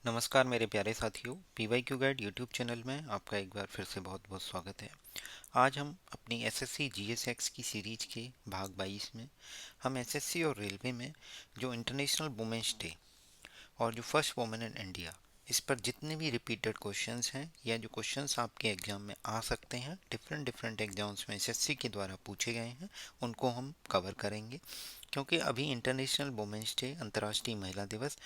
नमस्कार मेरे प्यारे साथियों, PYQ गाइड यूट्यूब चैनल में आपका एक बार फिर से बहुत बहुत स्वागत है। आज हम अपनी एसएससी जीएसएक्स की सीरीज के भाग 22 में हम एसएससी और रेलवे में जो इंटरनेशनल वुमेन्स डे और जो फर्स्ट वुमेन इन इंडिया, इस पर जितने भी रिपीटेड क्वेश्चंस हैं या जो क्वेश्चंस आपके एग्जाम में आ सकते हैं, डिफरेंट डिफरेंट एग्जाम्स में एसएससी के द्वारा पूछे गए हैं, उनको हम कवर करेंगे। क्योंकि अभी इंटरनेशनल वुमेन्स डे, अंतर्राष्ट्रीय महिला दिवस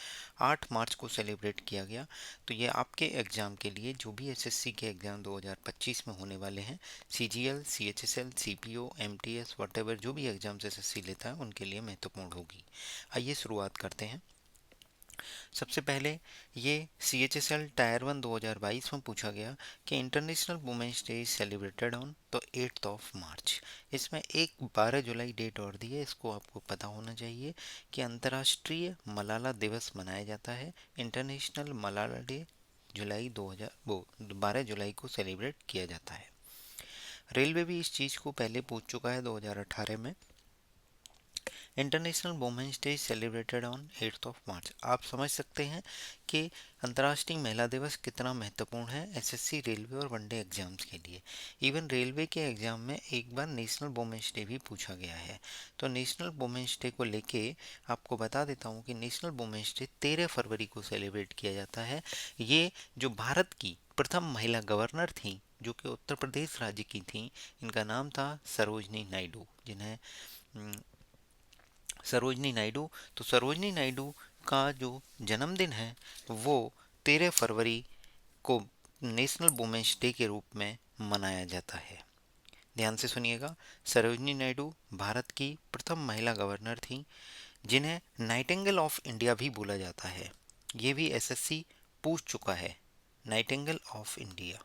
8 मार्च को सेलिब्रेट किया गया। तो ये आपके एग्ज़ाम के लिए, जो भी एसएससी के एग्ज़ाम 2025 में होने वाले हैं, CGL, CHSL, CPO, MTS, whatever जो भी एग्ज़ाम्स एसएससी लेता है, उनके लिए महत्वपूर्ण होगी। आइए शुरुआत करते हैं। सबसे पहले ये CHSL टायर 1 2022 में पूछा गया कि international women's day is celebrated on तो 8 मार्च। इसमें एक 12 जुलाई डेट और दी है, इसको आपको पता होना चाहिए कि अंतर्राष्ट्रीय मलाला दिवस मनाया जाता है। इंटरनेशनल मलाला डे जुलाई 2000 वो 12 जुलाई को सेलिब्रेट किया जाता है। रेलवे भी इस चीज़ को पहले पूछ चुका है 2018 में। International women's day celebrated on 8 March. आप समझ सकते हैं कि अंतर्राष्ट्रीय महिला दिवस कितना महत्वपूर्ण है एसएससी, रेलवे और वनडे एग्जाम्स के लिए। इवन रेलवे के एग्जाम में एक बार नेशनल वुमेन्स डे भी पूछा गया है। तो नेशनल वुमेन्स डे को लेके आपको बता देता हूँ कि नेशनल वुमेन्स डे 13 फरवरी को सेलिब्रेट किया जाता है। ये जो भारत की प्रथम महिला गवर्नर थी, जो कि उत्तर प्रदेश राज्य की थी, इनका नाम था सरोजनी नायडू, जिन्हें सरोजनी नायडू। तो सरोजनी नायडू का जो जन्मदिन है वो 13 फरवरी को नेशनल वुमेन्स डे के रूप में मनाया जाता है। ध्यान से सुनिएगा, सरोजनी नायडू भारत की प्रथम महिला गवर्नर थी, जिन्हें नाइटिंगेल ऑफ इंडिया भी बोला जाता है। ये भी एसएससी पूछ चुका है। Nightingale of India,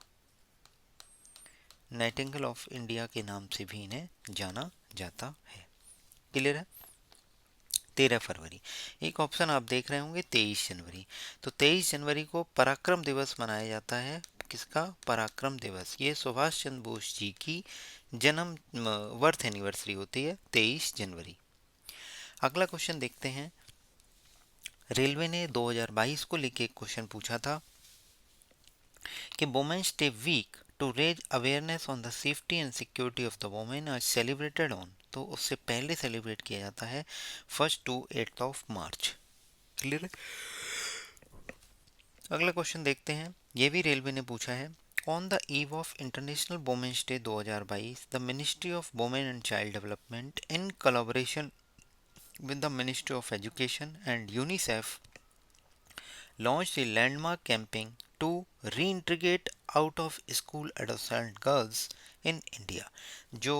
Nightingale of India के नाम से भी इन्हें जाना जाता है। क्लियर है? 13 फरवरी। एक ऑप्शन आप देख रहे होंगे 23 जनवरी। तो 23 जनवरी को पराक्रम दिवस मनाया जाता है। किसका पराक्रम दिवस? ये सुभाष चंद्र बोस जी की जन्म वर्थ एनिवर्सरी होती है 23 जनवरी। अगला क्वेश्चन देखते हैं। रेलवे ने 2022 को लेके एक क्वेश्चन पूछा था कि women's day week to raise awareness on the safety and security of the women are celebrated on. तो उससे पहले सेलिब्रेट किया जाता है 1 to 8 मार्च। क्लियर है? अगला क्वेश्चन देखते हैं। ये भी रेलवे ने पूछा है। On the eve of international women's day 2022, the ministry of women and child development in collaboration with the Ministry of Education and UNICEF launched a landmark campaign to reintegrate out of school adolescent girls in India। जो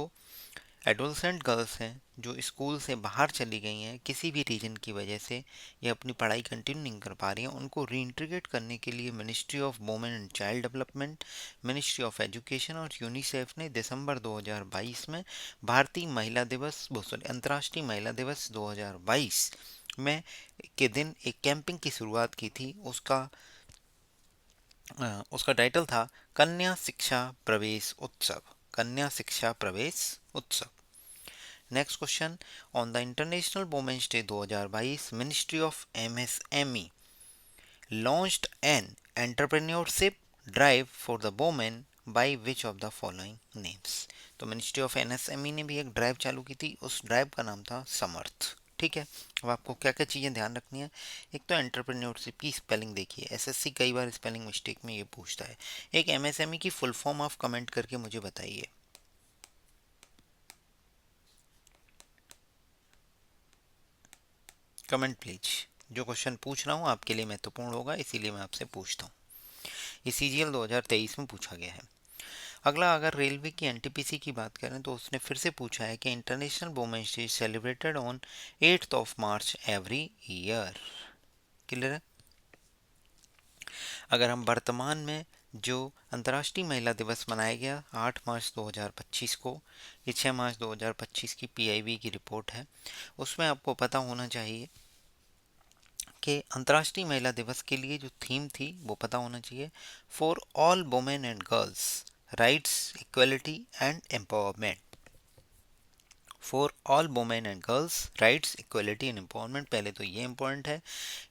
adolescent girls हैं, जो school से बाहर चली गई हैं किसी भी रीजन की वजह से, या अपनी पढ़ाई कंटिन्यू नहीं कर पा रही हैं, उनको रीइंटीग्रेट करने के लिए ministry of women and child development, ministry of education और यूनिसेफ ने दिसंबर 2022 में भारतीय महिला दिवस, सॉरी, अंतर्राष्ट्रीय महिला दिवस 2022 में के दिन एक कैंपिंग की शुरुआत की थी। उसका टाइटल था कन्या शिक्षा प्रवेश उत्सव। कन्या शिक्षा प्रवेश उत्सव। Next question. On the international women's day 2022, ministry of MSME launched an entrepreneurship drive for the women by which of the following names. तो मिनिस्ट्री ऑफ एमएसएमई ने भी एक ड्राइव चालू की थी, उस ड्राइव का नाम था समर्थ। ठीक है, अब आपको क्या क्या चीज़ें ध्यान रखनी है। एक तो एंटरप्रेन्योरशिप की स्पेलिंग देखिए, एसएससी कई बार स्पेलिंग मिस्टेक में ये पूछता है। एक एमएसएमई की फुल फॉर्म आप कमेंट करके मुझे बताइए। Comment please. जो क्वेश्चन पूछ रहा हूँ आपके लिए महत्वपूर्ण होगा, इसीलिए मैं आपसे पूछता हूँ। ये सीजीएल 2023 में पूछा गया है। अगला, अगर रेलवे की एनटीपीसी की बात करें तो उसने फिर से पूछा है कि international women's day celebrated on 8 March every year. Clear है? अगर हम वर्तमान में जो अंतर्राष्ट्रीय महिला दिवस मनाया गया 8 मार्च 2025 को, ये 6 मार्च 2025 की पीआईबी की रिपोर्ट है, उसमें आपको पता होना चाहिए कि अंतर्राष्ट्रीय महिला दिवस के लिए जो थीम थी वो पता होना चाहिए, for all women and girls rights, equality and empowerment. For all women and girls rights equality and empowerment. पहले तो ये इम्पोर्टेंट है,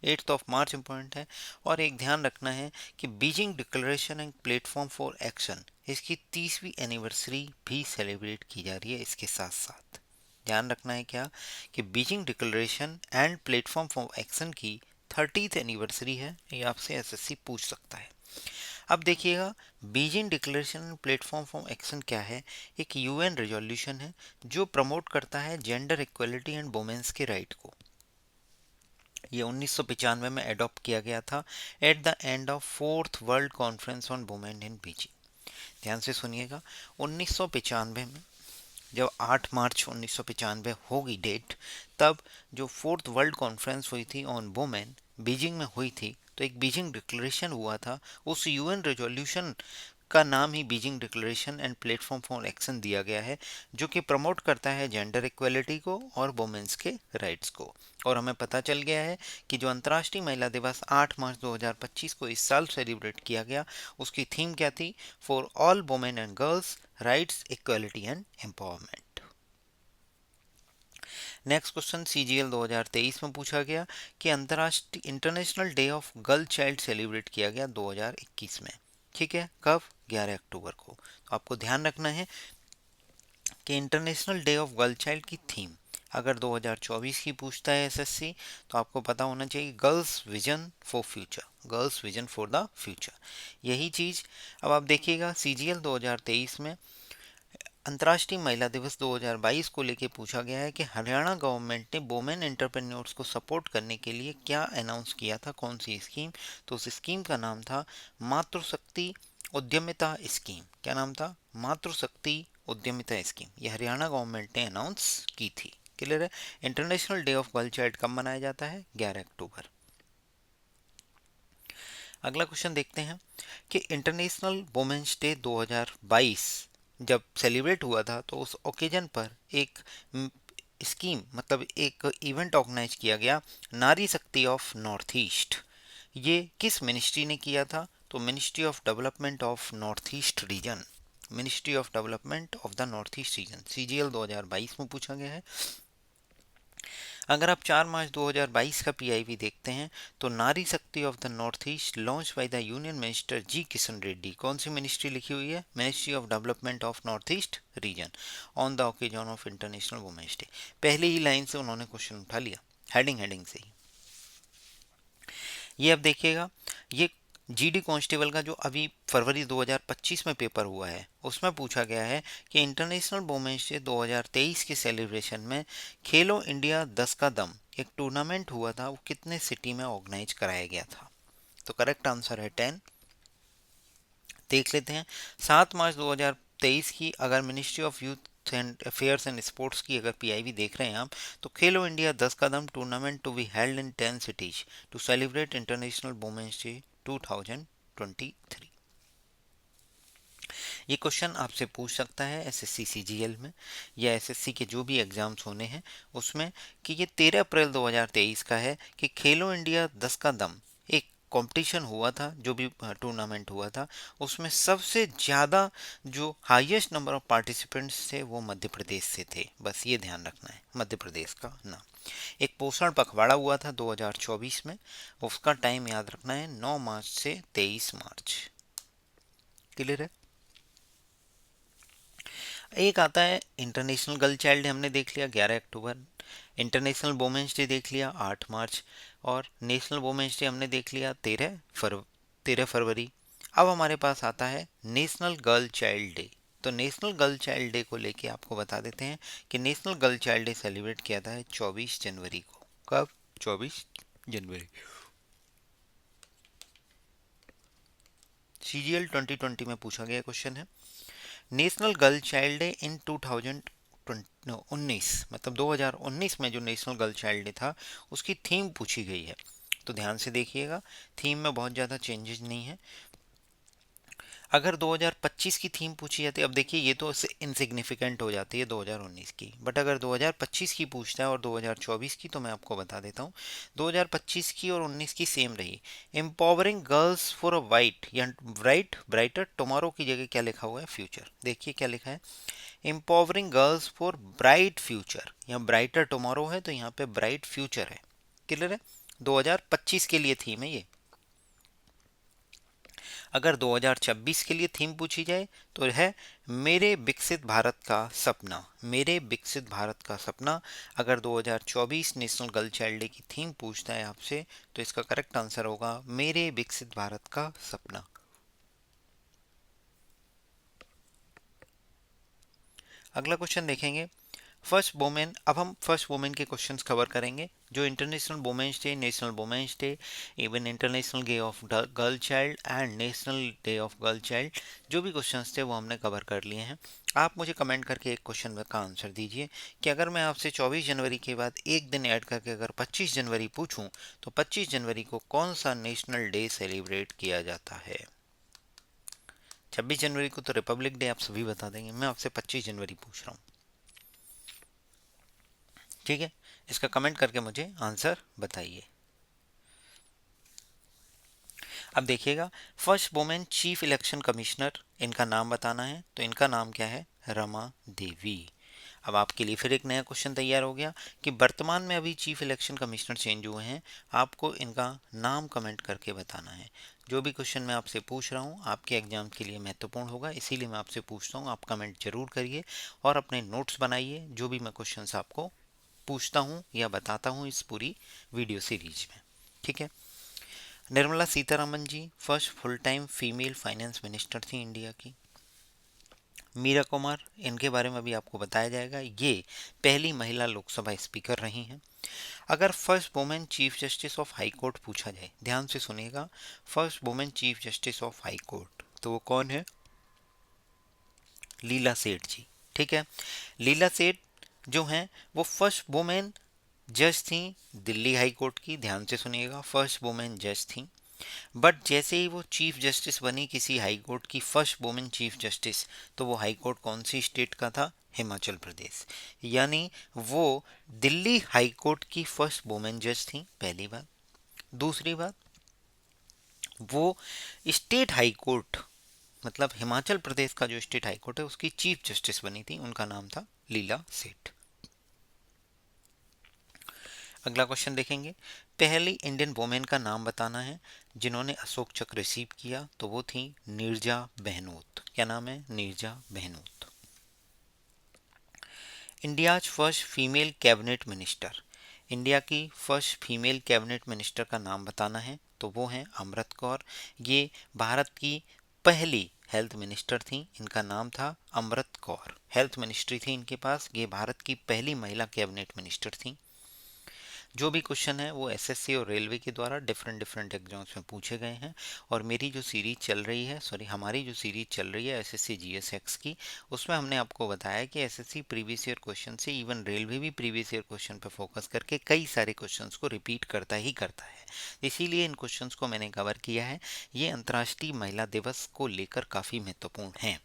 8 मार्च इम्पोर्टेंट है। और एक ध्यान रखना है कि Beijing declaration and platform for action, इसकी 30वीं एनिवर्सरी भी सेलिब्रेट की जा रही है इसके साथ साथ। ध्यान रखना है क्या, कि Beijing declaration and platform for action की 30th एनिवर्सरी है, ये आपसे एसएससी पूछ सकता है। अब देखिएगा, Beijing declaration platform for action क्या है। एक यूएन रेजोल्यूशन है जो प्रमोट करता है जेंडर इक्वलिटी एंड वुमेन्स के राइट को। ये 1995 में अडॉप्ट किया गया था at the end of 4th world conference on women in Beijing. ध्यान से सुनिएगा, 1995 में जब 8 मार्च 1995 होगी डेट, तब जो 4th वर्ल्ड कॉन्फ्रेंस हुई थी ऑन वुमेन बीजिंग में हुई थी, तो एक बीजिंग डिक्लेरेशन हुआ था। उस यूएन रेजोल्यूशन का नाम ही Beijing declaration and platform for action दिया गया है, जो कि प्रमोट करता है जेंडर इक्वलिटी को और वुमेन्स के राइट्स को। और हमें पता चल गया है कि जो अंतर्राष्ट्रीय महिला दिवस 8 मार्च 2025 को इस साल सेलिब्रेट किया गया, उसकी थीम क्या थी, for all women and girls rights equality and empowerment. Next question CGL 2023 में पूछा गया कि अंतर्राष्ट्रीय international day of girl child celebrate किया गया 2021 में। ठीक है, कब, 11 अक्टूबर को। तो आपको ध्यान रखना है कि international day of girl child की थीम अगर 2024 की पूछता है एसएससी, तो आपको पता होना चाहिए girls vision for future, girls vision for the future, यही चीज़। अब आप देखिएगा सीजीएल 2023 में अंतर्राष्ट्रीय महिला दिवस 2022 को लेके पूछा गया है कि हरियाणा गवर्नमेंट ने वुमेन एंटरप्रेन्योर्स को सपोर्ट करने के लिए क्या अनाउंस किया था, कौन सी स्कीम। तो उस स्कीम का नाम था मातृशक्ति उद्यमिता स्कीम। क्या नाम था, मातृशक्ति उद्यमिता स्कीम। ये हरियाणा गवर्नमेंट ने अनाउंस की थी। क्लियर है। International day of girl child कब मनाया जाता है, 11 अक्टूबर। अगला क्वेश्चन देखते हैं कि इंटरनेशनल वुमेन्स डे 2022 जब सेलिब्रेट हुआ था, तो उस ओकेजन पर एक स्कीम मतलब एक इवेंट ऑर्गेनाइज किया गया, नारी शक्ति ऑफ नॉर्थ ईस्ट। ये किस मिनिस्ट्री ने किया था, तो ministry of development of north east reason, ministry of development of the north east reason. CGL 2022 में पूछा गया है। अगर आप 4 मार्च 2022 का पीआईबी देखते हैं, तो Nari Shakti of the north east launch by the union minister G Kishan Reddy. कौन सी मिनिस्ट्री लिखी हुई है, ministry of development of north east region, on the occasion of international women's day. पहली ही लाइन से उन्होंने क्वेश्चन उठा लिया, हेडिंग हेडिंग से ही। ये अब देखिएगा, ये जीडी कांस्टेबल का जो अभी फरवरी 2025 में पेपर हुआ है, उसमें पूछा गया है कि इंटरनेशनल वुमेन्स डे 2023 के सेलिब्रेशन में खेलो इंडिया 10 का दम एक टूर्नामेंट हुआ था, वो कितने सिटी में ऑर्गेनाइज कराया गया था। तो करेक्ट आंसर है 10। देख लेते हैं, 7 मार्च 2023 की अगर ministry of youth and affairs and sports की अगर पीआईबी देख रहे हैं आप, तो खेलो इंडिया 10 कदम tournament to be held in 10 cities to celebrate international women's day 2023। ये क्वेश्चन आपसे पूछ सकता है एसएससी सीजीएल में या एसएससी के जो भी एग्जाम्स होने हैं उसमें, कि ये 13 अप्रैल 2023 का है कि खेलो इंडिया 10 का दम एक कंपटीशन हुआ था, जो भी टूर्नामेंट हुआ था, उसमें सबसे ज़्यादा जो हाईएस्ट नंबर ऑफ पार्टिसिपेंट्स थे वो मध्य प्रदेश से थे। बस ये ध्यान रखना है, मध्य प्रदेश का नाम। एक पोषण पखवाड़ा हुआ था 2024 में, उसका टाइम याद रखना है 9 मार्च से 23 मार्च। क्लियर है। एक आता है इंटरनेशनल गर्ल चाइल्ड डे, हमने देख लिया 11 अक्टूबर। इंटरनेशनल वुमेन्स डे देख लिया 8 मार्च। और नेशनल वुमेन्स डे हमने देख लिया 13 फरवरी। अब हमारे पास आता है नेशनल गर्ल चाइल्ड डे। तो नेशनल गर्ल चाइल्ड डे को लेके आपको बता देते हैं कि national girl child day celebrate किया था 24 जनवरी को। कब, 24 जनवरी। सीजीएल 2020 में पूछा गया क्वेश्चन है, national girl child day in 2019 मतलब 2019 में जो नेशनल गर्ल चाइल्ड डे था उसकी थीम पूछी गई है। तो ध्यान से देखिएगा, थीम में बहुत ज़्यादा चेंजेस नहीं है। अगर 2025 की थीम पूछी जाती है, अब देखिए ये तो इनसिग्निफिकेंट हो जाती है 2019 की, बट अगर 2025 की पूछता है और 2024 की, तो मैं आपको बता देता हूँ 2025 की और 19 की सेम रही। Empowering girls for a white या ब्राइटर टुमारो की जगह क्या लिखा हुआ है, फ्यूचर। देखिए क्या लिखा है, empowering girls for bright future, यहाँ ब्राइटर टुमारो है तो यहाँ पे ब्राइट फ्यूचर है। क्लियर है? 2025 के लिए थीम है ये। अगर 2026 के लिए थीम पूछी जाए तो है मेरे विकसित भारत का सपना, मेरे विकसित भारत का सपना। अगर 2024 नेशनल गर्ल चाइल्ड डे की थीम पूछता है आपसे तो इसका करेक्ट आंसर होगा मेरे विकसित भारत का सपना। अगला क्वेश्चन देखेंगे, फर्स्ट वुमेन। अब हम फर्स्ट वुमेन के क्वेश्चंस कवर करेंगे जो international women's day, national women's day, even international day of girl child and national day of girl child, जो भी क्वेश्चंस थे वो हमने कवर कर लिए हैं। आप मुझे कमेंट करके एक क्वेश्चन का आंसर दीजिए कि अगर मैं आपसे 24 जनवरी के बाद एक दिन ऐड करके अगर 25 जनवरी पूछूं तो 25 जनवरी को कौन सा नेशनल डे सेलिब्रेट किया जाता है? 26 जनवरी को तो रिपब्लिक डे आप सभी बता देंगे, मैं आपसे 25 जनवरी पूछ रहा हूँ। ठीक है, इसका कमेंट करके मुझे आंसर बताइए। अब देखिएगा, first women chief election commissioner, इनका नाम बताना है तो इनका नाम क्या है? रमा देवी। अब आपके लिए फिर एक नया क्वेश्चन तैयार हो गया कि वर्तमान में अभी चीफ इलेक्शन कमिश्नर चेंज हुए हैं, आपको इनका नाम कमेंट करके बताना है। जो भी क्वेश्चन मैं आपसे पूछ रहा हूँ आपके एग्जाम के लिए महत्वपूर्ण होगा, इसीलिए मैं आपसे पूछता हूँ, आप कमेंट जरूर करिए और अपने नोट्स बनाइए जो भी मैं क्वेश्चंस आपको पूछता हूँ या बताता हूँ इस पूरी वीडियो सीरीज में। ठीक है, Nirmala Sitharaman ji first full time female finance minister थी इंडिया की। मीरा कुमार, इनके बारे में भी आपको बताया जाएगा, ये पहली महिला लोकसभा स्पीकर रही हैं। अगर first women chief justice of high court पूछा जाए, ध्यान से सुनिएगा, first women chief justice of high court तो वो कौन है? लीला सेठ जी। ठीक है, लीला सेठ जो हैं वो फर्स्ट वुमेन जज थी दिल्ली हाई कोर्ट की। ध्यान से सुनिएगा, फर्स्ट वुमेन जज थी। बट जैसे ही वो चीफ जस्टिस बनी किसी हाई कोर्ट की, फर्स्ट वुमेन चीफ जस्टिस, तो वो हाई कोर्ट कौन सी स्टेट का था? हिमाचल प्रदेश। यानी वो दिल्ली हाई कोर्ट की फर्स्ट वुमेन जज थी, पहली बात। दूसरी बात, वो स्टेट हाई कोर्ट, मतलब हिमाचल प्रदेश का जो स्टेट हाई कोर्ट है उसकी चीफ जस्टिस बनी थी, उनका नाम था लीला सेठ। अगला क्वेश्चन देखेंगे, पहली इंडियन वुमेन का नाम बताना है जिन्होंने अशोक चक्र रिसीव किया, तो वो थी नीरजा बहनोत। क्या नाम है? Neerja Bhanot. India's first female cabinet minister, India की फर्स्ट फीमेल कैबिनेट मिनिस्टर का नाम बताना है तो वो हैं अमृत कौर। ये भारत की पहली हेल्थ मिनिस्टर थी, इनका नाम था अमृत कौर। हेल्थ मिनिस्ट्री थी इनके पास, ये भारत की पहली महिला कैबिनेट मिनिस्टर थी। जो भी क्वेश्चन है वो एसएससी और रेलवे के द्वारा डिफरेंट डिफरेंट एग्जाम्स में पूछे गए हैं। और मेरी जो सीरीज चल रही है, सॉरी हमारी जो सीरीज चल रही है एसएससी जीएसएक्स की, उसमें हमने आपको बताया कि एसएससी प्रीवियस ईयर क्वेश्चन से इवन रेलवे भी प्रीवियस ईयर क्वेश्चन पर फोकस करके कई सारे क्वेश्चंस को रिपीट करता ही करता है, इसीलिए इन क्वेश्चंस को मैंने कवर किया है। ये अंतर्राष्ट्रीय महिला दिवस को लेकर काफ़ी महत्वपूर्ण है।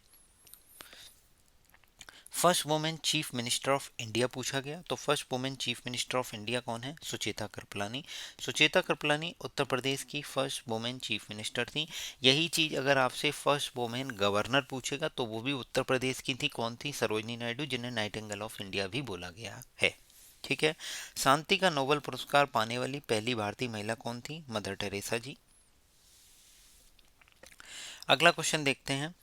First women chief minister of India पूछा गया, तो first women chief minister of India कौन है? सुचेता कृपलानी। सुचेता कृपलानी उत्तर प्रदेश की फर्स्ट वुमेन चीफ मिनिस्टर थी। यही चीज अगर आपसे फर्स्ट वुमेन गवर्नर पूछेगा तो वो भी उत्तर प्रदेश की थी। कौन थी? सरोजनी नायडू, जिन्हें नाइटिंगेल ऑफ इंडिया भी बोला गया है। ठीक है, शांति का नोबेल पुरस्कार पाने वाली पहली भारतीय महिला कौन थी? मदर टेरेसा जी। अगला क्वेश्चन देखते हैं,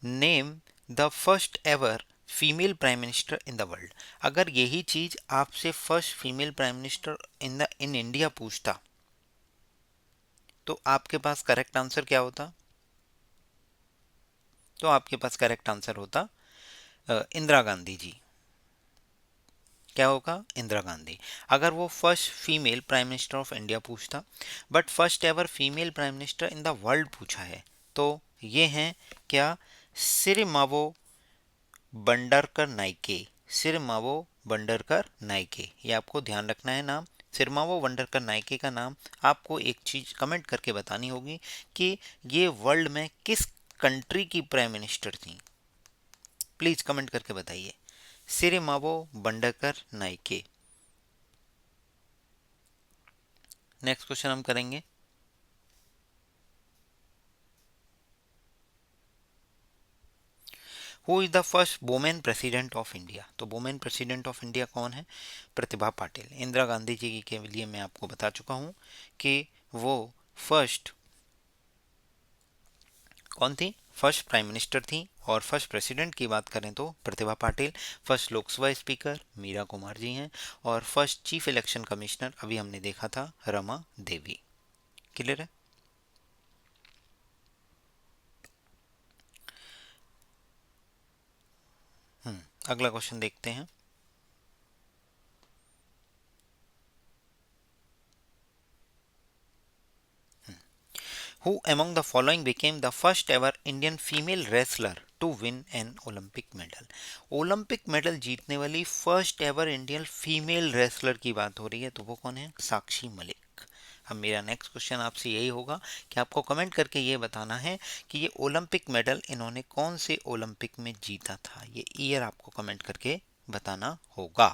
name the first ever female prime minister in the world. अगर यही चीज आपसे first female prime minister in India पूछता तो आपके पास करेक्ट आंसर क्या होता? तो आपके पास करेक्ट आंसर होता इंदिरा गांधी जी। क्या होगा? इंदिरा गांधी। अगर वो first female prime minister of India पूछता, but first ever female prime minister in the world पूछा है, तो ये हैं क्या? सिरिमावो बंडरकर नाइके। सिरमावो बंडरकर नाइके, ये आपको ध्यान रखना है नाम। सिरमावो बंडरकर नाइके का नाम आपको एक चीज कमेंट करके बतानी होगी कि ये वर्ल्ड में किस कंट्री की प्राइम मिनिस्टर थी। प्लीज कमेंट करके बताइए। सिरिमावो बंडरकर नाइके। नेक्स्ट क्वेश्चन हम करेंगे, who is the first women president of India? तो वुमेन प्रेसिडेंट ऑफ इंडिया कौन है? प्रतिभा पाटिल। इंदिरा गांधी जी के लिए मैं आपको बता चुका हूं कि वो फर्स्ट कौन थी? फर्स्ट प्राइम मिनिस्टर थी। और फर्स्ट प्रेसिडेंट की बात करें तो प्रतिभा पाटिल। फर्स्ट लोकसभा स्पीकर मीरा कुमार जी हैं। और फर्स्ट चीफ इलेक्शन कमिश्नर अभी हमने देखा था रमा देवी। क्लियर है? अगला क्वेश्चन देखते हैं। Who among the following became the first ever Indian female wrestler to win an Olympic medal? Olympic medal जीतने वाली first ever Indian female wrestler की बात हो रही है, तो वो कौन है? साक्षी मलिक। अब मेरा नेक्स्ट क्वेश्चन आपसे यही होगा कि आपको कमेंट करके ये बताना है कि ये ओलंपिक मेडल इन्होंने कौन से ओलंपिक में जीता था। ये ईयर आपको कमेंट करके बताना होगा।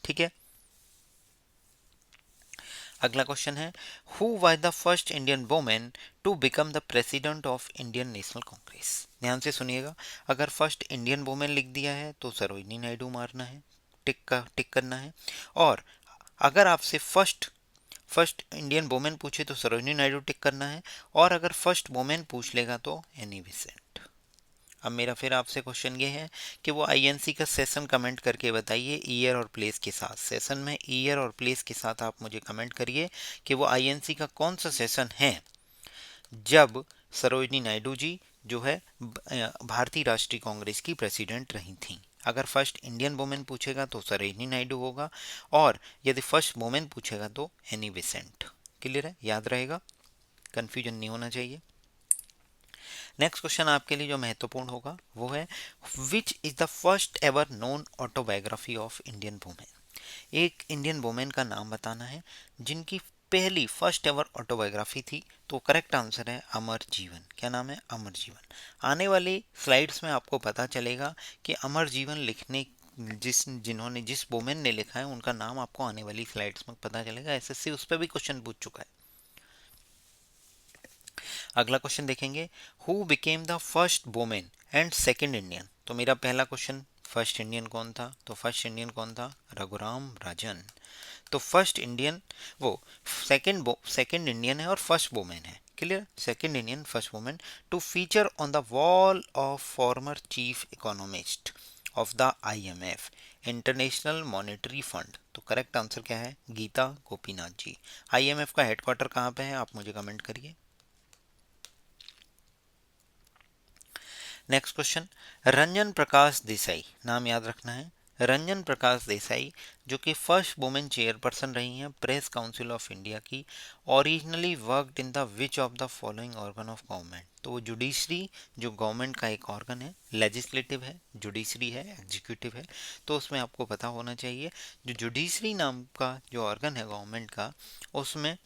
ठीक है? अगला क्वेश्चन है, who was the first Indian women to become the president of Indian National Congress? ध्यान से सुनिएगा। अगर फर्स्ट इंडियन वुमेन लिख दिया है तो सरोजिनी नायडू मारना है, टिक करना है। और अगर आपसे फर्स्ट फर्स्ट इंडियन वुमेन पूछे तो सरोजिनी नायडू टिक करना है। और अगर फर्स्ट वुमेन पूछ लेगा तो एनी बेसेंट। अब मेरा फिर आपसे क्वेश्चन ये है कि वो आईएनसी का सेशन कमेंट करके बताइए ईयर और प्लेस के साथ। सेशन में ईयर और प्लेस के साथ आप मुझे कमेंट करिए कि वो आईएनसी का कौन सा सेशन है जब सरोजिनी नायडू जी जो है भारतीय राष्ट्रीय कांग्रेस की प्रेसिडेंट रही थी। अगर फर्स्ट इंडियन वुमेन पूछेगा तो सरोजिनी नायडू होगा। और यदि फर्स्ट वुमेन पूछेगा तो एनी बेसेंट। क्लियर है? याद रहेगा, कंफ्यूजन नहीं होना चाहिए। नेक्स्ट क्वेश्चन आपके लिए जो महत्वपूर्ण होगा वो है, विच is the first ever known autobiography of Indian women? एक इंडियन वुमेन का नाम बताना है जिनकी पहली फर्स्ट एवर ऑटोबायोग्राफी थी। तो करेक्ट आंसर है अमर जीवन। क्या नाम है? अमर जीवन। आने वाली स्लाइड्स में आपको पता चलेगा कि अमर जीवन लिखने जिन्होंने जिस वुमेन ने लिखा है उनका नाम आपको आने वाली स्लाइड्स में पता चलेगा। एसएससी उस पर भी क्वेश्चन पूछ चुका है। अगला क्वेश्चन देखेंगे, who became the first women and second Indian? तो मेरा पहला क्वेश्चन, फर्स्ट इंडियन कौन था? तो फर्स्ट इंडियन कौन था? रघुराम राजन। तो फर्स्ट इंडियन वो सेकंड इंडियन है और फर्स्ट वुमेन है। Clear? Second Indian, first women to feature on the wall of former chief economist of the IMF international monetary fund. तो करेक्ट आंसर क्या है? गीता गोपीनाथ जी। आईएमएफ का हेडक्वार्टर कहाँ पे है आप मुझे कमेंट करिए। नेक्स्ट क्वेश्चन, रंजन प्रकाश देसाई नाम याद रखना है। रंजन प्रकाश देसाई जो कि फर्स्ट वुमेन चेयरपर्सन रही हैं प्रेस काउंसिल ऑफ इंडिया की, originally worked in the which of the following organ of government? तो वो जुडिशरी जो गवर्नमेंट का एक ऑर्गन है, लेजिस्लेटिव है, जुडिशरी है, एग्जीक्यूटिव है। तो उसमें आपको पता होना चाहिए जो जुडिशरी नाम का जो ऑर्गन है गवर्नमेंट का, उसमें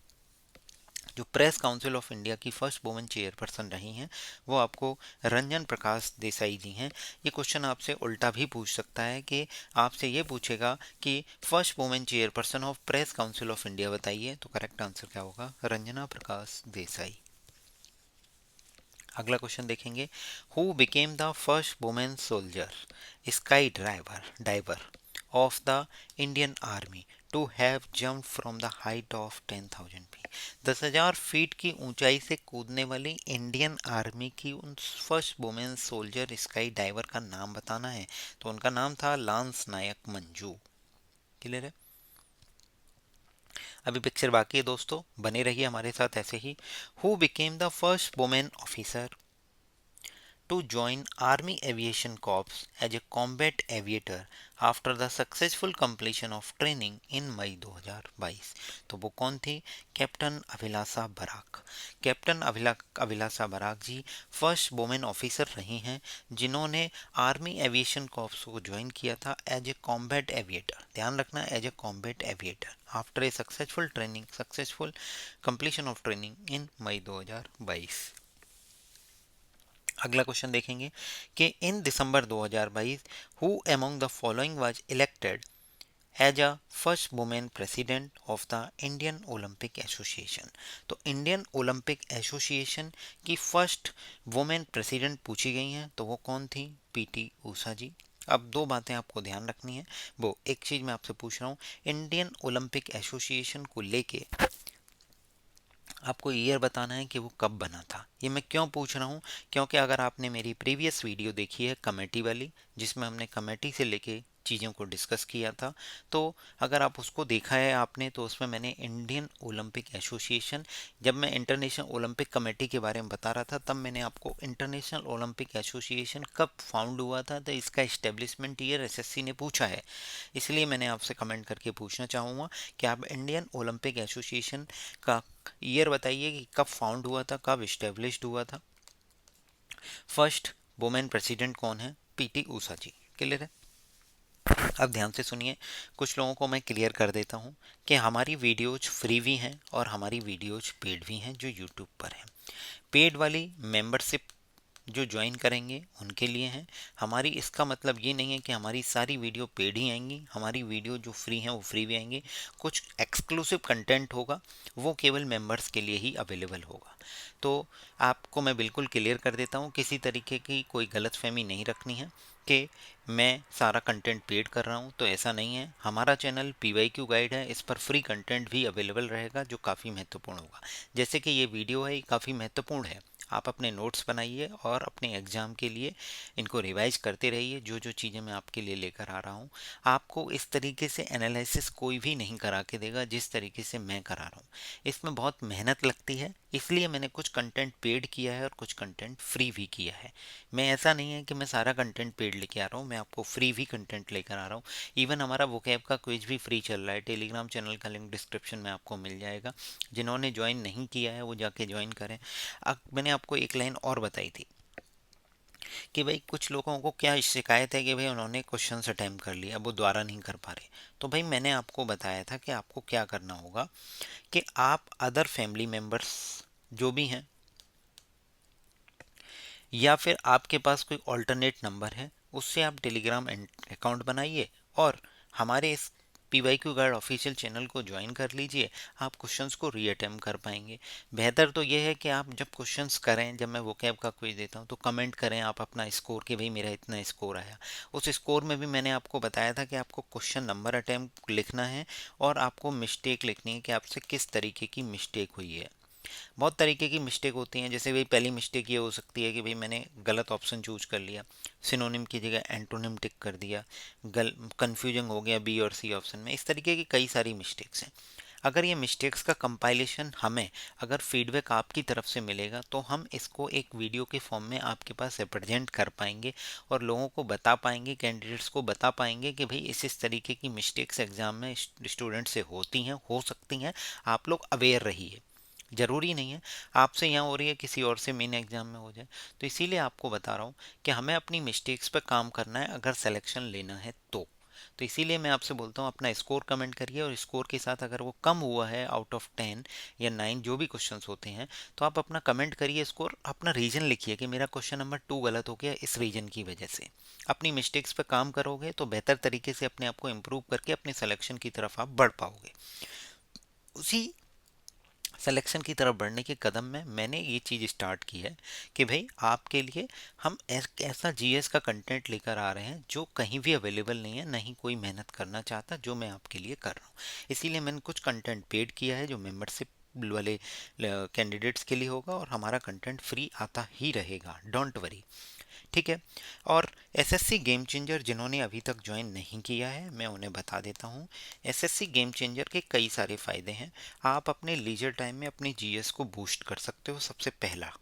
जो प्रेस काउंसिल ऑफ इंडिया की फर्स्ट वुमेन चेयरपर्सन रही हैं वो आपको रंजन प्रकाश देसाई जी हैं। ये क्वेश्चन आपसे उल्टा भी पूछ सकता है कि आपसे ये पूछेगा कि first women chairperson of press council of India बताइए। तो करेक्ट आंसर क्या होगा? रंजना प्रकाश देसाई। अगला क्वेश्चन देखेंगे, who became the first women soldier sky diver of the Indian Army to have jumped from the height of 10,000 feet? 10,000 feet की ऊंचाई से कूदने वाली इंडियन आर्मी की उन first women soldier sky diver का नाम बताना है। तो उनका नाम था लांस नायक मंजू। क्लियर है? अभी पिक्चर बाकी है दोस्तों, बने रहिए हमारे साथ ऐसे ही। Who became the first women officer to join Army Aviation Corps as a combat aviator after the successful completion of training in May 2022? तो वो कौन थी? Captain Abhilasha Barak. Captain Abhilasha Barak ji first women officer रही हैं जिन्होंने आर्मी एविएशन कॉर्प्स को join किया था एज ए कॉम्बैट एविएटर। ध्यान रखना, as a combat aviator after a successful completion of training in May 2022। अगला क्वेश्चन देखेंगे कि in December 2022 who among the following was elected as a first women president of the Indian Olympic association. तो Indian Olympic association की first women president पूछी गई हैं, तो वो कौन थी? पीटी ऊषा जी। अब दो बातें आपको ध्यान रखनी है। वो एक चीज़ मैं आपसे पूछ रहा हूँ, इंडियन ओलंपिक एसोसिएशन को लेके आपको ईयर बताना है कि वो कब बना था। ये मैं क्यों पूछ रहा हूँ? क्योंकि अगर आपने मेरी प्रीवियस वीडियो देखी है कमेटी वाली, जिसमें हमने कमेटी से लेके चीज़ों को डिस्कस किया था, तो अगर आप उसको देखा है आपने, तो उसमें मैंने इंडियन ओलंपिक एसोसिएशन, जब मैं इंटरनेशनल ओलंपिक कमेटी के बारे में बता रहा था, तब मैंने आपको इंटरनेशनल ओलंपिक एसोसिएशन कब फाउंड हुआ था, तो इसका इस्टेब्लिशमेंट ईयर एसएससी ने पूछा है। इसलिए मैंने आपसे कमेंट करके पूछना चाहूँगा कि आप इंडियन ओलंपिक एसोसिएशन का ईयर बताइए कि कब फाउंड हुआ था, कब इस्टेब्लिश्ड हुआ था। फर्स्ट वुमेन प्रेसिडेंट कौन है? पीटी ऊषा जी। क्लियर है? अब ध्यान से सुनिए, कुछ लोगों को मैं क्लियर कर देता हूँ कि हमारी वीडियोज फ्री भी हैं और हमारी वीडियोज पेड भी हैं जो यूट्यूब पर हैं। पेड वाली मेंबरशिप जो ज्वाइन करेंगे उनके लिए हैं। हमारी इसका मतलब ये नहीं है कि हमारी सारी वीडियो पेड ही आएंगी, हमारी वीडियो जो फ्री हैं वो फ्री भी आएंगी। कुछ एक्सक्लूसिव कंटेंट होगा, वो केवल मेंबर्स के लिए ही अवेलेबल होगा। तो आपको मैं बिल्कुल क्लियर कर देता हूँ, किसी तरीके की कोई गलतफहमी नहीं रखनी है कि मैं सारा कंटेंट पेड कर रहा हूँ, तो ऐसा नहीं है। हमारा चैनल PYQ गाइड है, इस पर फ्री कंटेंट भी अवेलेबल रहेगा जो काफ़ी महत्वपूर्ण होगा। जैसे कि ये वीडियो है, ये काफ़ी महत्वपूर्ण है। आप अपने नोट्स बनाइए और अपने एग्ज़ाम के लिए इनको रिवाइज करते रहिए। जो जो चीज़ें मैं आपके लिए लेकर आ रहा हूँ, आपको इस तरीके से एनालिसिस कोई भी नहीं करा के देगा जिस तरीके से मैं करा रहा हूँ। इसमें बहुत मेहनत लगती है, इसलिए मैंने कुछ कंटेंट पेड किया है और कुछ कंटेंट फ्री भी किया है। मैं ऐसा नहीं है कि मैं सारा कंटेंट पेड लेके आ रहा हूँ, मैं आपको फ्री भी कंटेंट लेकर आ रहा हूँ। इवन हमारा वोकैब का क्विज भी फ्री चल रहा है। टेलीग्राम चैनल का लिंक डिस्क्रिप्शन में आपको मिल जाएगा। जिन्होंने ज्वाइन नहीं किया है वो जाके ज्वाइन करें। अब मैंने आपको एक लाइन और बताई थी कि भाई कुछ लोगों को क्या शिकायत है कि भाई उन्होंने क्वेश्चंस अटेम्प्ट कर लिया, अब वो दोबारा नहीं कर पा रहे। तो भाई मैंने आपको बताया था कि आपको क्या करना होगा कि आप अदर फैमिली मेम्बर्स जो भी हैं, या फिर आपके पास कोई ऑल्टरनेट नंबर है, उससे आप टेलीग्राम अकाउंट बनाइए और हमारे इस PYQ गाइड ऑफिशियल चैनल को ज्वाइन कर लीजिए। आप क्वेश्चंस को रीअटेम्प्ट कर पाएंगे। बेहतर तो ये है कि आप जब क्वेश्चंस करें, जब मैं वोकैब का क्विज देता हूँ, तो कमेंट करें आप अपना स्कोर कि भाई मेरा इतना स्कोर आया। उस स्कोर में भी मैंने आपको बताया था कि आपको क्वेश्चन नंबर अटेम्प्ट लिखना है और आपको मिस्टेक लिखनी है कि आपसे किस तरीके की मिस्टेक हुई है। बहुत तरीके की मिस्टेक होती हैं। जैसे भाई पहली मिस्टेक ये हो सकती है कि भाई मैंने गलत ऑप्शन चूज कर लिया, सिनोनिम की जगह एंटोनिम टिक कर दिया, कंफ्यूजन हो गया बी और सी ऑप्शन में। इस तरीके की कई सारी मिस्टेक्स हैं। अगर ये मिस्टेक्स का कंपाइलेशन हमें, अगर फीडबैक आपकी तरफ से मिलेगा, तो हम इसको एक वीडियो के फॉर्म में आपके पास रिप्रेजेंट कर पाएंगे और लोगों को बता पाएंगे, कैंडिडेट्स को बता पाएंगे कि भाई इस तरीके की मिस्टेक्स एग्जाम में स्टूडेंट से होती हैं, हो सकती हैं। आप लोग अवेयर रहिए। ज़रूरी नहीं है आपसे यहाँ हो रही है किसी और से मेन एग्जाम में हो जाए। तो इसीलिए आपको बता रहा हूँ कि हमें अपनी मिस्टेक्स पर काम करना है अगर सिलेक्शन लेना है तो इसीलिए मैं आपसे बोलता हूँ अपना स्कोर कमेंट करिए, और स्कोर के साथ अगर वो कम हुआ है आउट ऑफ 10 या 9 जो भी क्वेश्चंस होते हैं, तो आप अपना कमेंट करिए स्कोर, अपना रीजन लिखिए कि मेरा क्वेश्चन नंबर 2 गलत हो गया इस रीजन की वजह से। अपनी मिस्टेक्स पर काम करोगे तो बेहतर तरीके से अपने आप को इम्प्रूव करके अपने सिलेक्शन की तरफ आप बढ़ पाओगे। उसी सिलेक्शन की तरफ बढ़ने के कदम में मैंने ये चीज़ स्टार्ट की है कि भाई आपके लिए हम ऐसा जीएस का कंटेंट लेकर आ रहे हैं जो कहीं भी अवेलेबल नहीं है, नहीं कोई मेहनत करना चाहता, जो मैं आपके लिए कर रहा हूँ। इसीलिए मैंने कुछ कंटेंट पेड किया है जो मेंबरशिप वाले कैंडिडेट्स के लिए होगा, और हमारा कंटेंट फ्री आता ही रहेगा, डोंट वरी। ठीक है। और एसएससी गेम चेंजर जिन्होंने अभी तक ज्वाइन नहीं किया है, मैं उन्हें बता देता हूँ। एसएससी गेम चेंजर के कई सारे फ़ायदे हैं। आप अपने लीजर टाइम में अपनी जीएस को बूस्ट कर सकते हो। सबसे पहला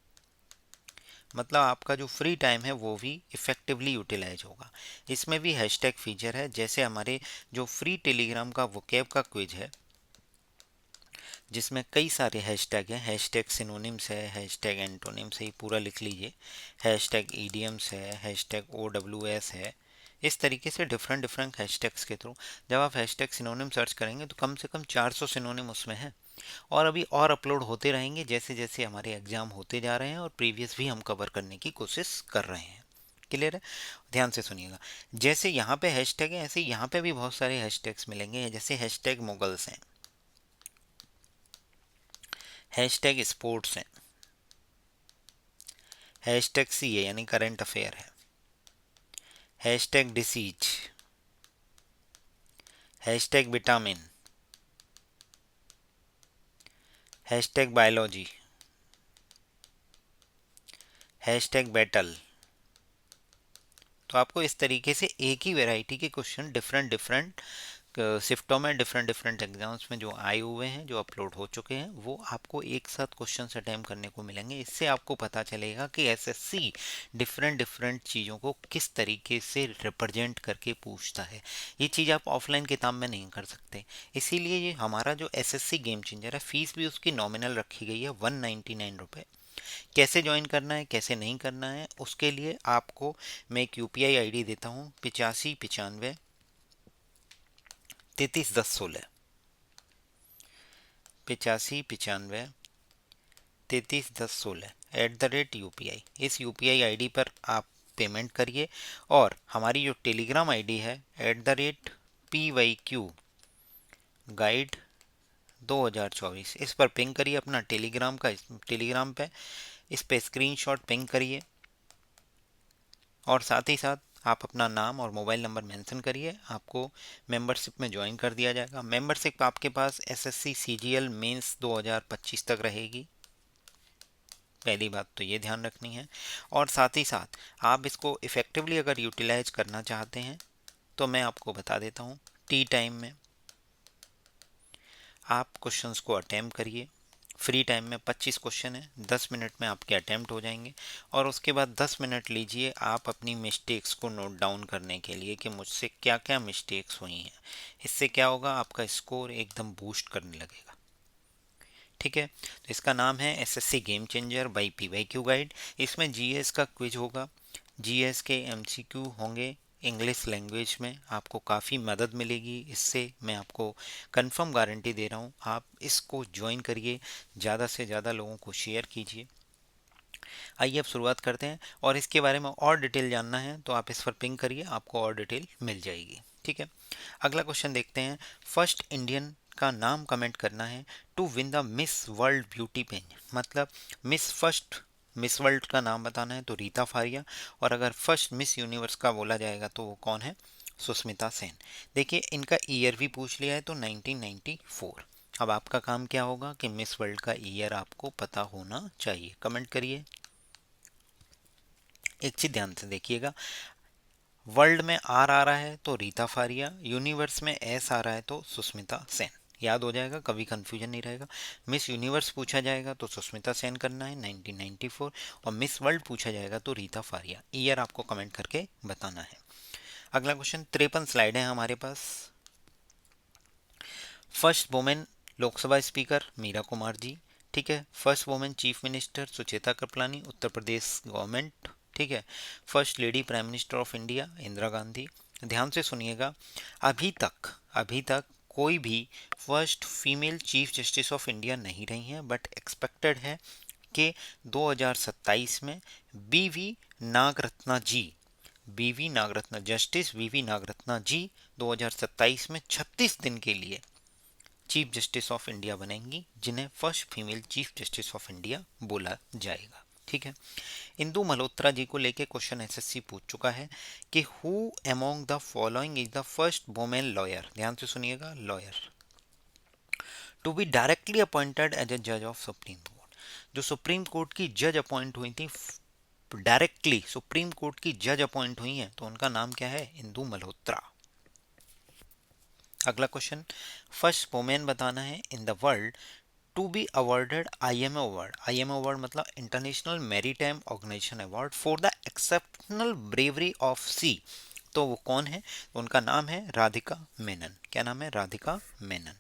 मतलब आपका जो फ्री टाइम है वो भी इफ़ेक्टिवली यूटिलाइज होगा। इसमें भी हैशटैग फीचर है। जैसे हमारे जो फ्री टेलीग्राम का वोकैब का क्विज है, जिसमें कई सारे हैशटैग हैं, हैशटैग सिनोनिम्स है, हैशटैग एंटोनिम्स है, ये पूरा लिख लीजिए, हैशटैग ईडियम्स है, हैशटैग OWS है। इस तरीके से डिफरेंट डिफरेंट हैशटैग्स के थ्रू जब आप हैशटैग सिनोनिम सर्च करेंगे तो कम से कम 400 सिनोनिम उसमें है। और अभी और अपलोड होते रहेंगे जैसे जैसे हमारे एग्जाम होते जा रहे हैं, और प्रीवियस भी हम कवर करने की कोशिश कर रहे हैं। क्लियर है? ध्यान से सुनिएगा। जैसे यहाँ पे हैशटैग है, ऐसे यहाँ पे भी बहुत सारे हैशटैग्स मिलेंगे। जैसे हैशटैग मुगल्स हैं, हैशटैग स्पोर्ट्स हैं, हैशटैग सी है यानी करंट अफेयर है, hashtag disease, hashtag vitamin, hashtag biology, hashtag battle. तो आपको इस तरीके से एक ही वैरायटी के क्वेश्चन डिफरेंट डिफरेंट शिफ्टों में, डिफरेंट डिफरेंट एग्जाम्स में जो आए हुए हैं, जो अपलोड हो चुके हैं, वो आपको एक साथ क्वेश्चन अटेम्प्ट करने को मिलेंगे। इससे आपको पता चलेगा कि एसएससी डिफरेंट डिफरेंट चीज़ों को किस तरीके से रिप्रेजेंट करके पूछता है। ये चीज़ आप ऑफलाइन किताब में नहीं कर सकते। इसीलिए ये हमारा जो एसएससी गेम चेंजर है, फीस भी उसकी नॉमिनल रखी गई है 199 रुपये। कैसे ज्वाइन करना है, कैसे नहीं करना है, उसके लिए आपको मैं एक यूपीआई आईडी देता हूँ, 8595 33 10 16, 8595 33 10 16 @UPI। इस यूपीआई आईडी पर आप पेमेंट करिए और हमारी जो टेलीग्राम आईडी है @PYQ गाइड 2024, इस पर पिंग करिए अपना टेलीग्राम का, टेलीग्राम पे इस पे स्क्रीनशॉट पिंग करिए और साथ ही साथ आप अपना नाम और मोबाइल नंबर मेंशन करिए। आपको मेंबरशिप में ज्वाइन कर दिया जाएगा। मेंबरशिप आपके पास एसएससी सीजीएल मेंस 2025 तक रहेगी। पहली बात तो ये ध्यान रखनी है। और साथ ही साथ आप इसको इफ़ेक्टिवली अगर यूटिलाइज करना चाहते हैं तो मैं आपको बता देता हूँ, टी टाइम में आप क्वेश्चंस को अटेम्प्ट करिए। फ्री टाइम में 25 क्वेश्चन है, 10 मिनट में आपके अटेम्प्ट हो जाएंगे। और उसके बाद 10 मिनट लीजिए आप अपनी मिस्टेक्स को नोट डाउन करने के लिए कि मुझसे क्या क्या मिस्टेक्स हुई हैं। इससे क्या होगा, आपका स्कोर एकदम बूस्ट करने लगेगा। ठीक है, तो इसका नाम है SSC game changer by PYQ guide. इसमें जीएस का क्विज होगा, जीएस के एमसीक्यू होंगे इंग्लिश लैंग्वेज में। आपको काफ़ी मदद मिलेगी इससे, मैं आपको कंफर्म गारंटी दे रहा हूँ। आप इसको ज्वाइन करिए, ज़्यादा से ज़्यादा लोगों को शेयर कीजिए। आइए अब शुरुआत करते हैं, और इसके बारे में और डिटेल जानना है तो आप इस पर पिंग करिए, आपको और डिटेल मिल जाएगी। ठीक है, अगला क्वेश्चन देखते हैं। फर्स्ट इंडियन का नाम कमेंट करना है to win the Miss World beauty pageant. मतलब मिस वर्ल्ड का नाम बताना है तो रीता फारिया, और अगर फर्स्ट मिस यूनिवर्स का बोला जाएगा तो वो कौन है, सुष्मिता सेन। देखिए इनका ईयर भी पूछ लिया है तो 1994। अब आपका काम क्या होगा कि मिस वर्ल्ड का ईयर आपको पता होना चाहिए। कमेंट करिए। एक चीज ध्यान से देखिएगा, वर्ल्ड में आर आ रहा है तो रीता फारिया, यूनिवर्स में एस आ रहा है तो सुष्मिता सेन। याद हो जाएगा, कभी कंफ्यूजन नहीं रहेगा। मिस यूनिवर्स पूछा जाएगा तो सुष्मिता सेन करना है 1994, और मिस वर्ल्ड पूछा जाएगा तो रीता फारिया। ईयर आपको कमेंट करके बताना है। अगला क्वेश्चन, 53 स्लाइड है हमारे पास। First women Lok Sabha speaker Meera Kumar ji. ठीक है, first women chief minister Sucheta Kripalani, Uttar Pradesh government. ठीक है, first lady prime minister of India Indira Gandhi. ध्यान से सुनिएगा, अभी तक कोई भी first female chief justice of India नहीं रही हैं, बट एक्सपेक्टेड है कि 2027 में बीवी नागरत्ना जी, जस्टिस बीवी नागरत्ना जी 2027 में 36 दिन के लिए चीफ जस्टिस ऑफ इंडिया बनेंगी, जिन्हें first female chief justice of India बोला जाएगा। ठीक है, इंदु मल्होत्रा जी को लेके क्वेश्चन एसएससी पूछ चुका है कि who among the following is the first women lawyer. ध्यान से सुनिएगा, lawyer to be directly appointed as a जज ऑफ सुप्रीम कोर्ट। जो सुप्रीम कोर्ट की जज अपॉइंट हुई थी, डायरेक्टली सुप्रीम कोर्ट की जज अपॉइंट हुई हैं, तो उनका नाम क्या है, इंदु मल्होत्रा। अगला क्वेश्चन, फर्स्ट वुमेन बताना है in the world to be awarded IMA award. IMA award मतलब international maritime organisation award for the exceptional bravery of sea. तो वो कौन है, उनका नाम है राधिका मेनन। क्या नाम है, राधिका मेनन।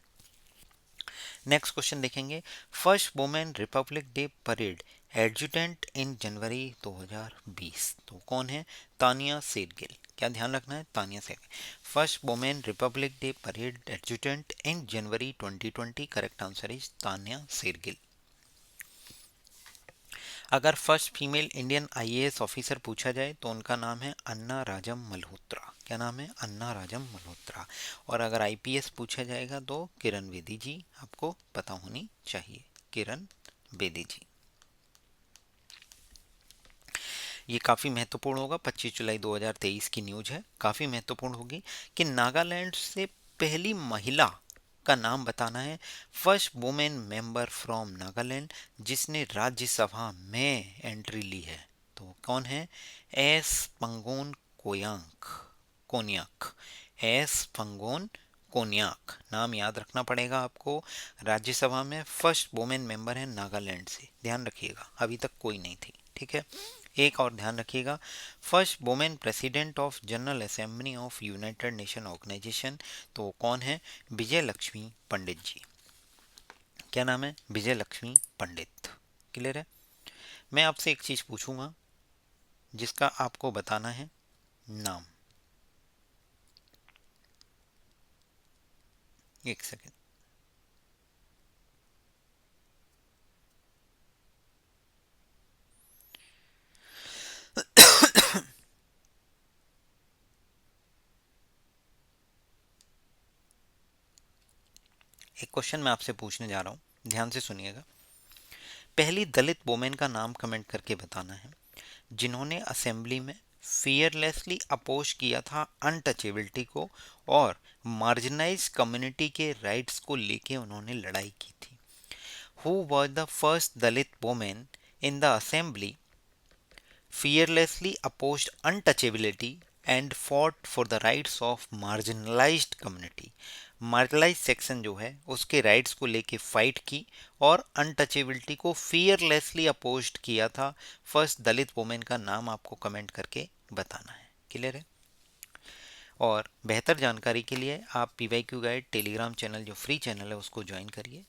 नेक्स्ट क्वेश्चन देखेंगे, first women republic day parade adjutant in January 2020। तो कौन है, तानिया शेरगिल। क्या ध्यान रखना है, Tania Shergill. First women republic day parade adjutant in January 2020। Correct answer is Tania Shergill. अगर first female Indian IAS officer पूछा जाए तो उनका नाम है अन्ना राजम मल्होत्रा। क्या नाम है? अन्ना राजम मल्होत्रा। और अगर आईपीएस पूछा जाएगा तो किरण बेदी जी, आपको पता होनी चाहिए, किरण बेदी जी। ये काफ़ी महत्वपूर्ण होगा, 25 जुलाई 2023 की न्यूज है, काफ़ी महत्वपूर्ण होगी कि नागालैंड से पहली महिला का नाम बताना है, first women member from Nagaland जिसने राज्यसभा में एंट्री ली है। तो कौन है? एस पंगोन कोयांक कोन्याक। एस पंगोन कोन्याक नाम याद रखना पड़ेगा आपको। राज्यसभा में फर्स्ट वुमेन मेंबर है नागालैंड से, ध्यान रखिएगा, अभी तक कोई नहीं थी। ठीक है। एक और ध्यान रखिएगा, first women president of general assembly of United Nation Organisation, तो कौन है? विजय लक्ष्मी पंडित जी। क्या नाम है? विजय लक्ष्मी पंडित। क्लियर है? मैं आपसे एक चीज पूछूंगा जिसका आपको बताना है नाम। एक सेकेंड। एक क्वेश्चन मैं आपसे पूछने जा रहा हूं, ध्यान से सुनिएगा। पहली दलित वुमेन का नाम कमेंट करके बताना है जिन्होंने असेंबली में फियरलेसली अपोज किया था अनटचेबिलिटी को और मार्जिनाइज कम्युनिटी के राइट्स को लेके उन्होंने लड़ाई की थी। Who was the first Dalit women in the assembly fearlessly opposed untouchability and fought for the rights of marginalized community। Marginalise section जो है उसके राइट्स को लेके फाइट की और अनटचेबिलिटी को फियरलेसली अपोज्ड किया था। फर्स्ट दलित वुमेन का नाम आपको कमेंट करके बताना है। क्लियर है? और बेहतर जानकारी के लिए आप पीवाईक्यू गाइड टेलीग्राम चैनल जो फ्री चैनल है उसको ज्वाइन करिए,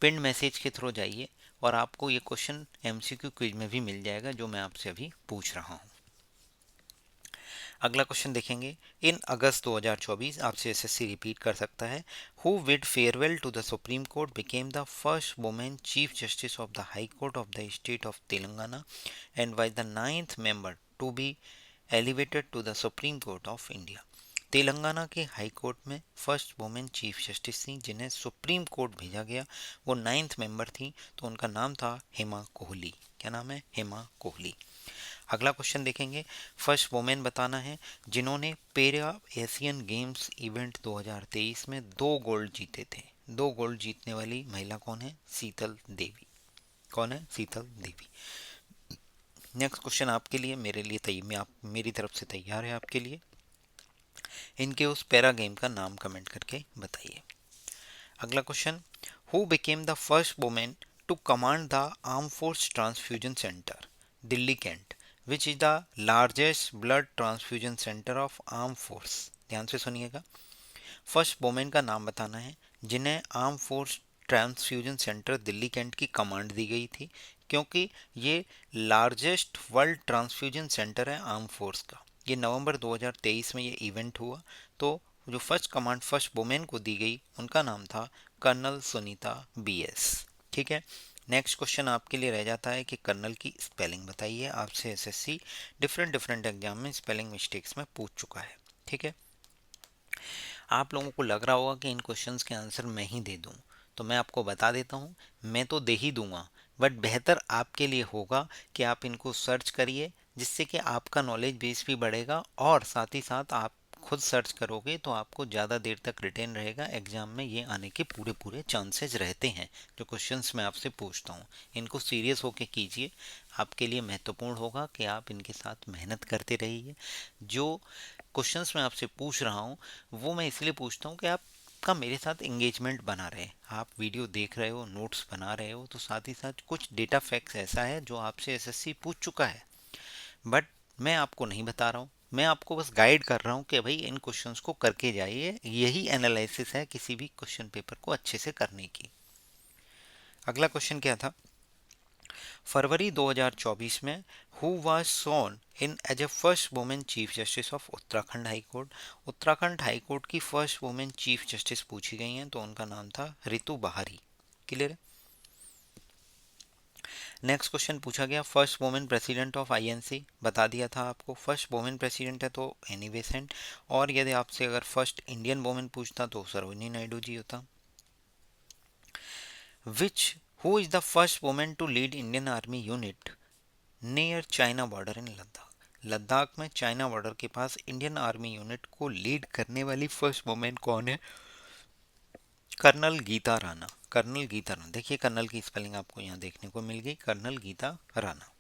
पिन मैसेज के थ्रू जाइए और आपको ये क्वेश्चन एमसीक्यू क्विज में भी मिल जाएगा जो मैं आपसे अभी पूछ रहा हूँ। अगला क्वेश्चन देखेंगे। इन अगस्त 2024 आपसे एसएससी रिपीट कर सकता है, who bid farewell to the supreme Court became the first women chief justice of the high court of the state of Telangana and was the 9th member to be elevated to the supreme court of India. Telangana के high court में first women chief justice थी जिन्हें supreme court भेजा गया, वो 9th member थी, तो उनका नाम था हेमा कोहली। क्या नाम है? हेमा कोहली। अगला क्वेश्चन देखेंगे, फर्स्ट वुमेन बताना है जिन्होंने पेरा एशियन गेम्स इवेंट 2023 में 2 गोल्ड जीते थे। 2 गोल्ड जीतने वाली महिला कौन है? शीतल देवी। कौन है? शीतल देवी। नेक्स्ट क्वेश्चन आपके लिए, मेरे लिए तैयार, आप मेरी तरफ से तैयार है आपके लिए। इनके उस पैरा गेम का नाम कमेंट करके बताइए। अगला question, who became the first women to command the arm force transfusion centre Delhi cantt which is the largest blood transfusion centre of arm force. ध्यान से सुनिएगा, फर्स्ट वुमेन का नाम बताना है जिन्हें arm force transfusion centre Delhi cantt की command दी गई थी, क्योंकि ये लार्जेस्ट वर्ल्ड ट्रांसफ्यूजन सेंटर है आर्म फोर्स का। ये नवंबर 2023 में ये इवेंट हुआ, तो जो फर्स्ट कमांड फर्स्ट वुमेन को दी गई उनका नाम था कर्नल सुनीता बीएस। ठीक है। नेक्स्ट क्वेश्चन आपके लिए रह जाता है कि कर्नल की स्पेलिंग बताइए। आपसे एसएससी डिफरेंट डिफरेंट एग्जाम में स्पेलिंग मिस्टेक्स में पूछ चुका है। ठीक है। आप लोगों को लग रहा होगा कि इन क्वेश्चंस के आंसर मैं ही दे दूं, तो मैं आपको बता देता हूं, मैं तो दे ही दूंगा, बट बेहतर आपके लिए होगा कि आप इनको सर्च करिए, जिससे कि आपका नॉलेज बेस भी बढ़ेगा और साथ ही साथ आप खुद सर्च करोगे तो आपको ज़्यादा देर तक रिटेन रहेगा। एग्जाम में ये आने के पूरे पूरे चांसेस रहते हैं जो क्वेश्चंस मैं आपसे पूछता हूँ। इनको सीरियस होके कीजिए, आपके लिए महत्वपूर्ण होगा कि आप इनके साथ मेहनत करते रहिए। जो क्वेश्चंस मैं आपसे पूछ रहा हूँ वो मैं इसलिए पूछता हूँ कि आपका मेरे साथ एंगेजमेंट बना रहे। आप वीडियो देख रहे हो, नोट्स बना रहे हो, तो साथ ही साथ कुछ डेटा फैक्ट्स ऐसा है जो आपसे एसएससी पूछ चुका है, बट मैं आपको नहीं बता रहा हूँ, मैं आपको बस गाइड कर रहा हूँ कि भाई इन क्वेश्चंस को करके जाइए। यही एनालिसिस है किसी भी क्वेश्चन पेपर को अच्छे से करने की। अगला क्वेश्चन क्या था? फरवरी 2024 में who was sworn in as a first women chief justice of Uttarakhand high court. Uttarakhand high court की फर्स्ट वुमेन चीफ जस्टिस पूछी गई हैं, तो उनका नाम था रितु बहारी। क्लियर है? नेक्स्ट क्वेश्चन पूछा गया, first women president of INC, बता दिया था आपको, फर्स्ट वुमेन प्रेसिडेंट है तो एनी बेसेंट, और यदि आपसे अगर फर्स्ट इंडियन वुमेन पूछता तो सरोजिनी नायडू जी होता। Which who is the first women to lead Indian army unit near China border in Ladakh? Ladakh में चाइना बॉर्डर के पास इंडियन आर्मी यूनिट को लीड करने वाली फर्स्ट वुमेन कौन है? कर्नल गीता राणा। कर्नल गीता राणा, देखिए कर्नल की स्पेलिंग आपको यहाँ देखने को मिल गई, colonel Geeta Rana.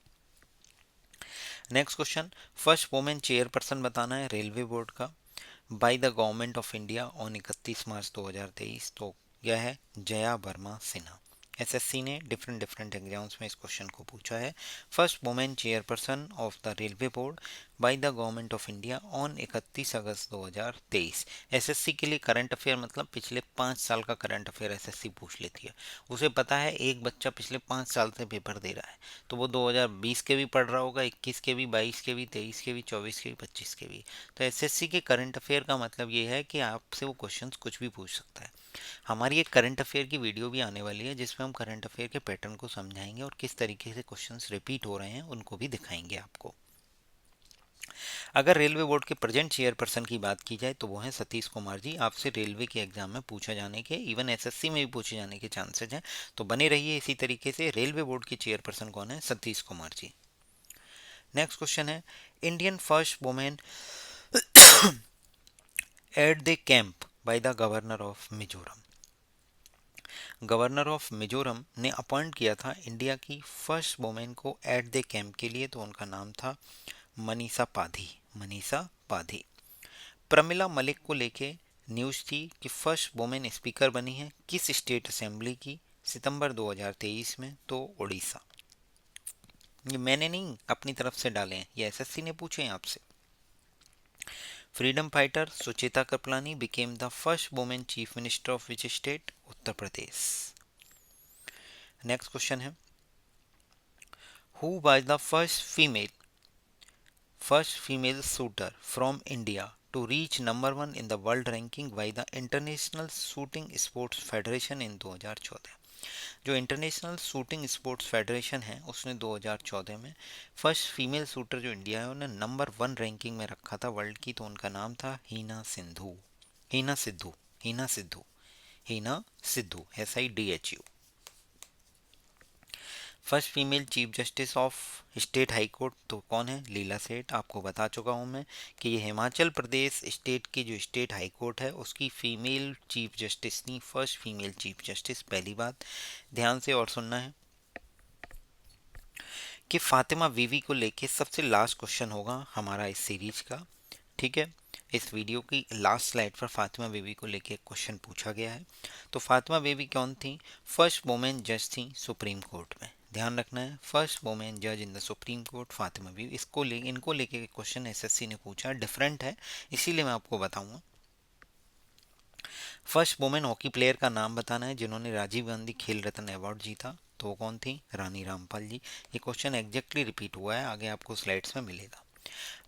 Next question, first women chairperson बताना है रेलवे बोर्ड का by the government of India on 31 March 2023, तो यह है जया वर्मा सिन्हा। एसएससी ने डिफरेंट डिफरेंट एग्जाम्स में इस क्वेश्चन को पूछा है। First women chairperson of the railway board by the government of India on 31 August 2023। SSC के लिए करंट अफेयर मतलब पिछले 5 साल का करंट अफेयर एसएससी पूछ लेती है। उसे पता है एक बच्चा पिछले 5 साल से पेपर दे रहा है, तो वो 2020 के भी पढ़ रहा होगा, 21 के भी, 22 के भी, 23 के भी, 24 के भी, 25 के भी। तो एसएससी के करंट अफेयर का मतलब ये है कि आपसे वो क्वेश्चंस कुछ भी पूछ सकता है। हमारी एक करंट अफेयर की वीडियो भी आने वाली है जिसमें हम करंट अफेयर के पैटर्न को समझाएंगे और किस तरीके से क्वेश्चंस रिपीट हो रहे हैं उनको भी दिखाएंगे आपको। अगर रेलवे बोर्ड के प्रेजेंट चेयरपर्सन की बात की जाए तो वो हैं सतीश कुमार जी। आपसे रेलवे के एग्जाम में पूछा जाने के, इवन एसएससी में भी पूछे जाने के चांसेस हैं, तो बने रहिए इसी तरीके से। रेलवे बोर्ड के चेयरपर्सन कौन है? सतीश कुमार जी। नेक्स्ट क्वेश्चन है, Indian first women at the camp by the governor of Mizoram. Governor of Mizoram ने अपॉइंट किया था इंडिया की फर्स्ट वुमेन को एट द कैंप के लिए, तो उनका नाम था मनीषा पाधी। मनीषा पाधी। प्रमिला मलिक को लेके न्यूज़ थी कि फर्स्ट वुमेन स्पीकर बनी है किस स्टेट असेंबली की सितंबर 2023 में? तो उड़ीसा। ये मैंने नहीं अपनी तरफ से डाले हैं, ये एसएससी ने पूछे हैं आपसे। Freedom fighter Sucheta Kripalani became the first women chief minister of which state? Uttar Pradesh. Next question है, who was the first female shooter from India to reach number 1 in the world ranking by the International Shooting Sports Federation in 2014। जो international shooting sports federation है उसने 2014 में first female shooter जो India है उन्हें number 1 ranking में रखा था वर्ल्ड की, तो उनका नाम था Heena Sidhu. Heena Sidhu. Heena Sidhu. Heena Sidhu, SIDHU। First female chief justice of state high court तो कौन है? लीला सेठ। आपको बता चुका हूँ मैं कि ये हिमाचल प्रदेश स्टेट की जो स्टेट हाई कोर्ट है उसकी फीमेल चीफ जस्टिस थी, फर्स्ट फीमेल चीफ जस्टिस। पहली बात ध्यान से और सुनना है कि फातिमा बीवी को लेके सबसे लास्ट क्वेश्चन होगा हमारा इस सीरीज का, ठीक है। इस वीडियो की लास्ट स्लाइड पर फातिमा बीवी को लेके एक क्वेश्चन पूछा गया है। तो फातिमा बीवी कौन थी? फर्स्ट वुमेन जज थी सुप्रीम कोर्ट में, ध्यान रखना है, फर्स्ट वुमेन जज in the supreme court Fatima बीवी। इनको लेके क्वेश्चन एसएससी ने पूछा, डिफरेंट है इसीलिए मैं आपको बताऊंगा। फर्स्ट वुमेन हॉकी प्लेयर का नाम बताना है जिन्होंने राजीव गांधी खेल रत्न अवार्ड जीता, तो वो कौन थी? रानी रामपाल जी। ये क्वेश्चन एग्जैक्टली रिपीट हुआ है, आगे आपको स्लाइड्स में मिलेगा।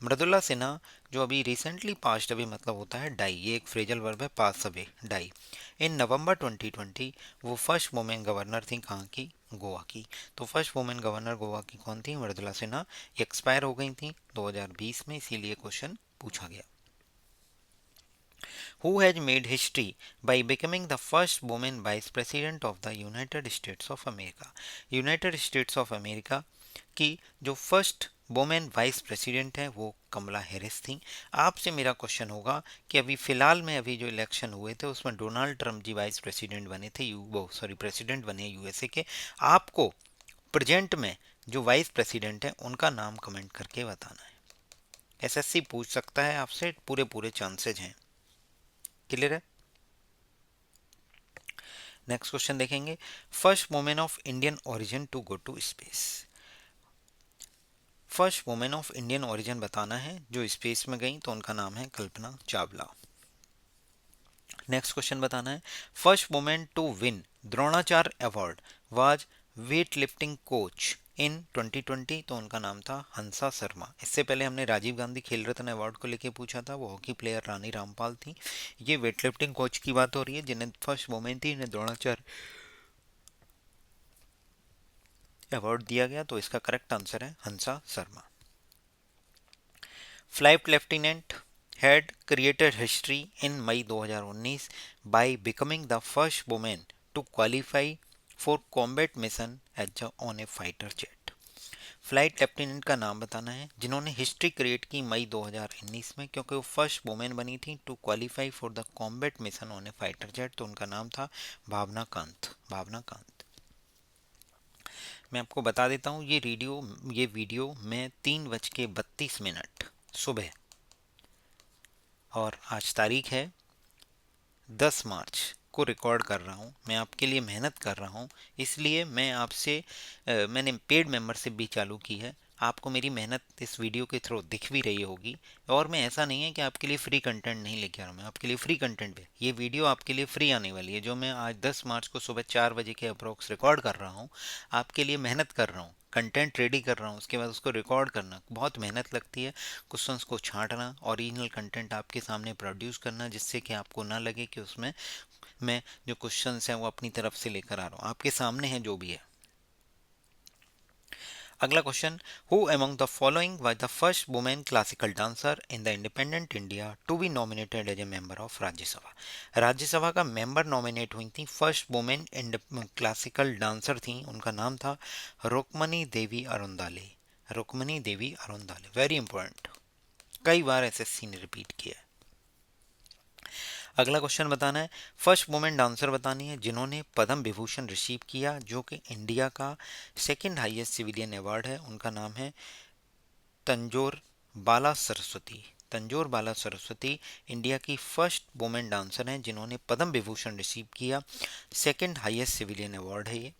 मृदुला सिन्हा जो अभी रिसेंटली पास्ट अवे मतलब होता है डाई, ये एक फ्रेजल वर्ब है, पास अवे, डाई। इन नवंबर 2020 वो फर्स्ट वुमेन गवर्नर थी, कहाँ की? गोवा की। तो फर्स्ट वुमेन गवर्नर गोवा की कौन थी? मृदुला सिन्हा। एक्सपायर हो गई थी 2020 में, इसीलिए क्वेश्चन पूछा गया। Who has made history by becoming the first woman vice president of the United States of America? United States of America की जो फर्स्ट वुमेन वाइस प्रेसिडेंट है वो कमला हैरिस थी। आपसे मेरा क्वेश्चन होगा कि अभी फिलहाल में अभी जो इलेक्शन हुए थे उसमें डोनाल्ड ट्रंप जी वाइस प्रेसिडेंट बने थे, प्रेसिडेंट बने यूएसए के। आपको प्रेजेंट में जो वाइस प्रेसिडेंट है उनका नाम कमेंट करके बताना है। एसएससी पूछ सकता है आपसे, पूरे पूरे चांसेज हैं। क्लियर है? नेक्स्ट क्वेश्चन देखेंगे, first women of Indian origin to go to space. First women of Indian origin बताना है जो स्पेस में गई, तो उनका नाम है कल्पना चावला। नेक्स्ट क्वेश्चन बताना है, first women to win Dronacharya award was weight lifting coach in 2020, तो उनका नाम था हंसा शर्मा। इससे पहले हमने राजीव गांधी खेल रत्न अवार्ड को लेके पूछा था, वो हॉकी प्लेयर रानी रामपाल थी। ये वेट लिफ्टिंग कोच की बात हो रही है जिन्हें फर्स्ट वुमेन थी, इन्हें द्रोणाचार्य अवार्ड दिया गया, तो इसका करेक्ट आंसर है Hansa Sharma. Flight lieutenant had created history in May 2019 by becoming the first woman to qualify for combat mission on a fighter jet। Flight lieutenant का नाम बताना है जिन्होंने हिस्ट्री क्रिएट की मई 2019 में, क्योंकि वो फर्स्ट वुमेन बनी थी to qualify for the combat mission on a fighter jet, तो उनका नाम था भावना कांत। भावना कांत। मैं आपको बता देता हूँ ये वीडियो मैं 3:32 सुबह, और आज तारीख है 10 मार्च को रिकॉर्ड कर रहा हूँ। मैं आपके लिए मेहनत कर रहा हूँ, इसलिए मैं आपसे मैंने पेड मेंबरशिप भी चालू की है। आपको मेरी मेहनत इस वीडियो के थ्रू दिख भी रही होगी। और मैं ऐसा नहीं है कि आपके लिए फ्री कंटेंट नहीं लेके आ रहा हूँ, मैं आपके लिए फ्री कंटेंट है। ये वीडियो आपके लिए फ्री आने वाली है, जो मैं आज 10 मार्च को सुबह 4 बजे के अप्रोक्स रिकॉर्ड कर रहा हूँ। आपके लिए मेहनत कर रहा हूँ, कंटेंट रेडी कर रहा हूँ, उसके बाद उसको रिकॉर्ड करना बहुत मेहनत लगती है। क्वेश्चंस को छांटना, ओरिजिनल कंटेंट आपके सामने प्रोड्यूस करना, जिससे कि आपको ना लगे कि उसमें मैं जो क्वेश्चंस हैं वो अपनी तरफ से लेकर आ रहा हूँ, आपके सामने है जो भी है। अगला question, who among the following was the first women classical dancer in the independent India to be nominated as a member of Rajya Sabha. Rajya Sabha का मेंबर नॉमिनेट हुई थी, फर्स्ट वुमेन क्लासिकल डांसर थी, उनका नाम था रुक्मणी देवी अरुंदाले। रुक्मणी देवी अरुंदाले, वेरी इंपॉर्टेंट, कई बार एसएससी ने repeat किया है। अगला क्वेश्चन बताना है, फर्स्ट वुमेन डांसर बतानी है जिन्होंने पद्म विभूषण रिसीव किया, जो कि इंडिया का सेकंड हाईएस्ट सिविलियन अवार्ड है। उनका नाम है तंजोर बाला सरस्वती। तंजोर बाला सरस्वती इंडिया की फर्स्ट वुमेन डांसर हैं जिन्होंने पद्म विभूषण रिसीव किया, सेकंड हाईएस्ट सिविलियन अवार्ड है ये।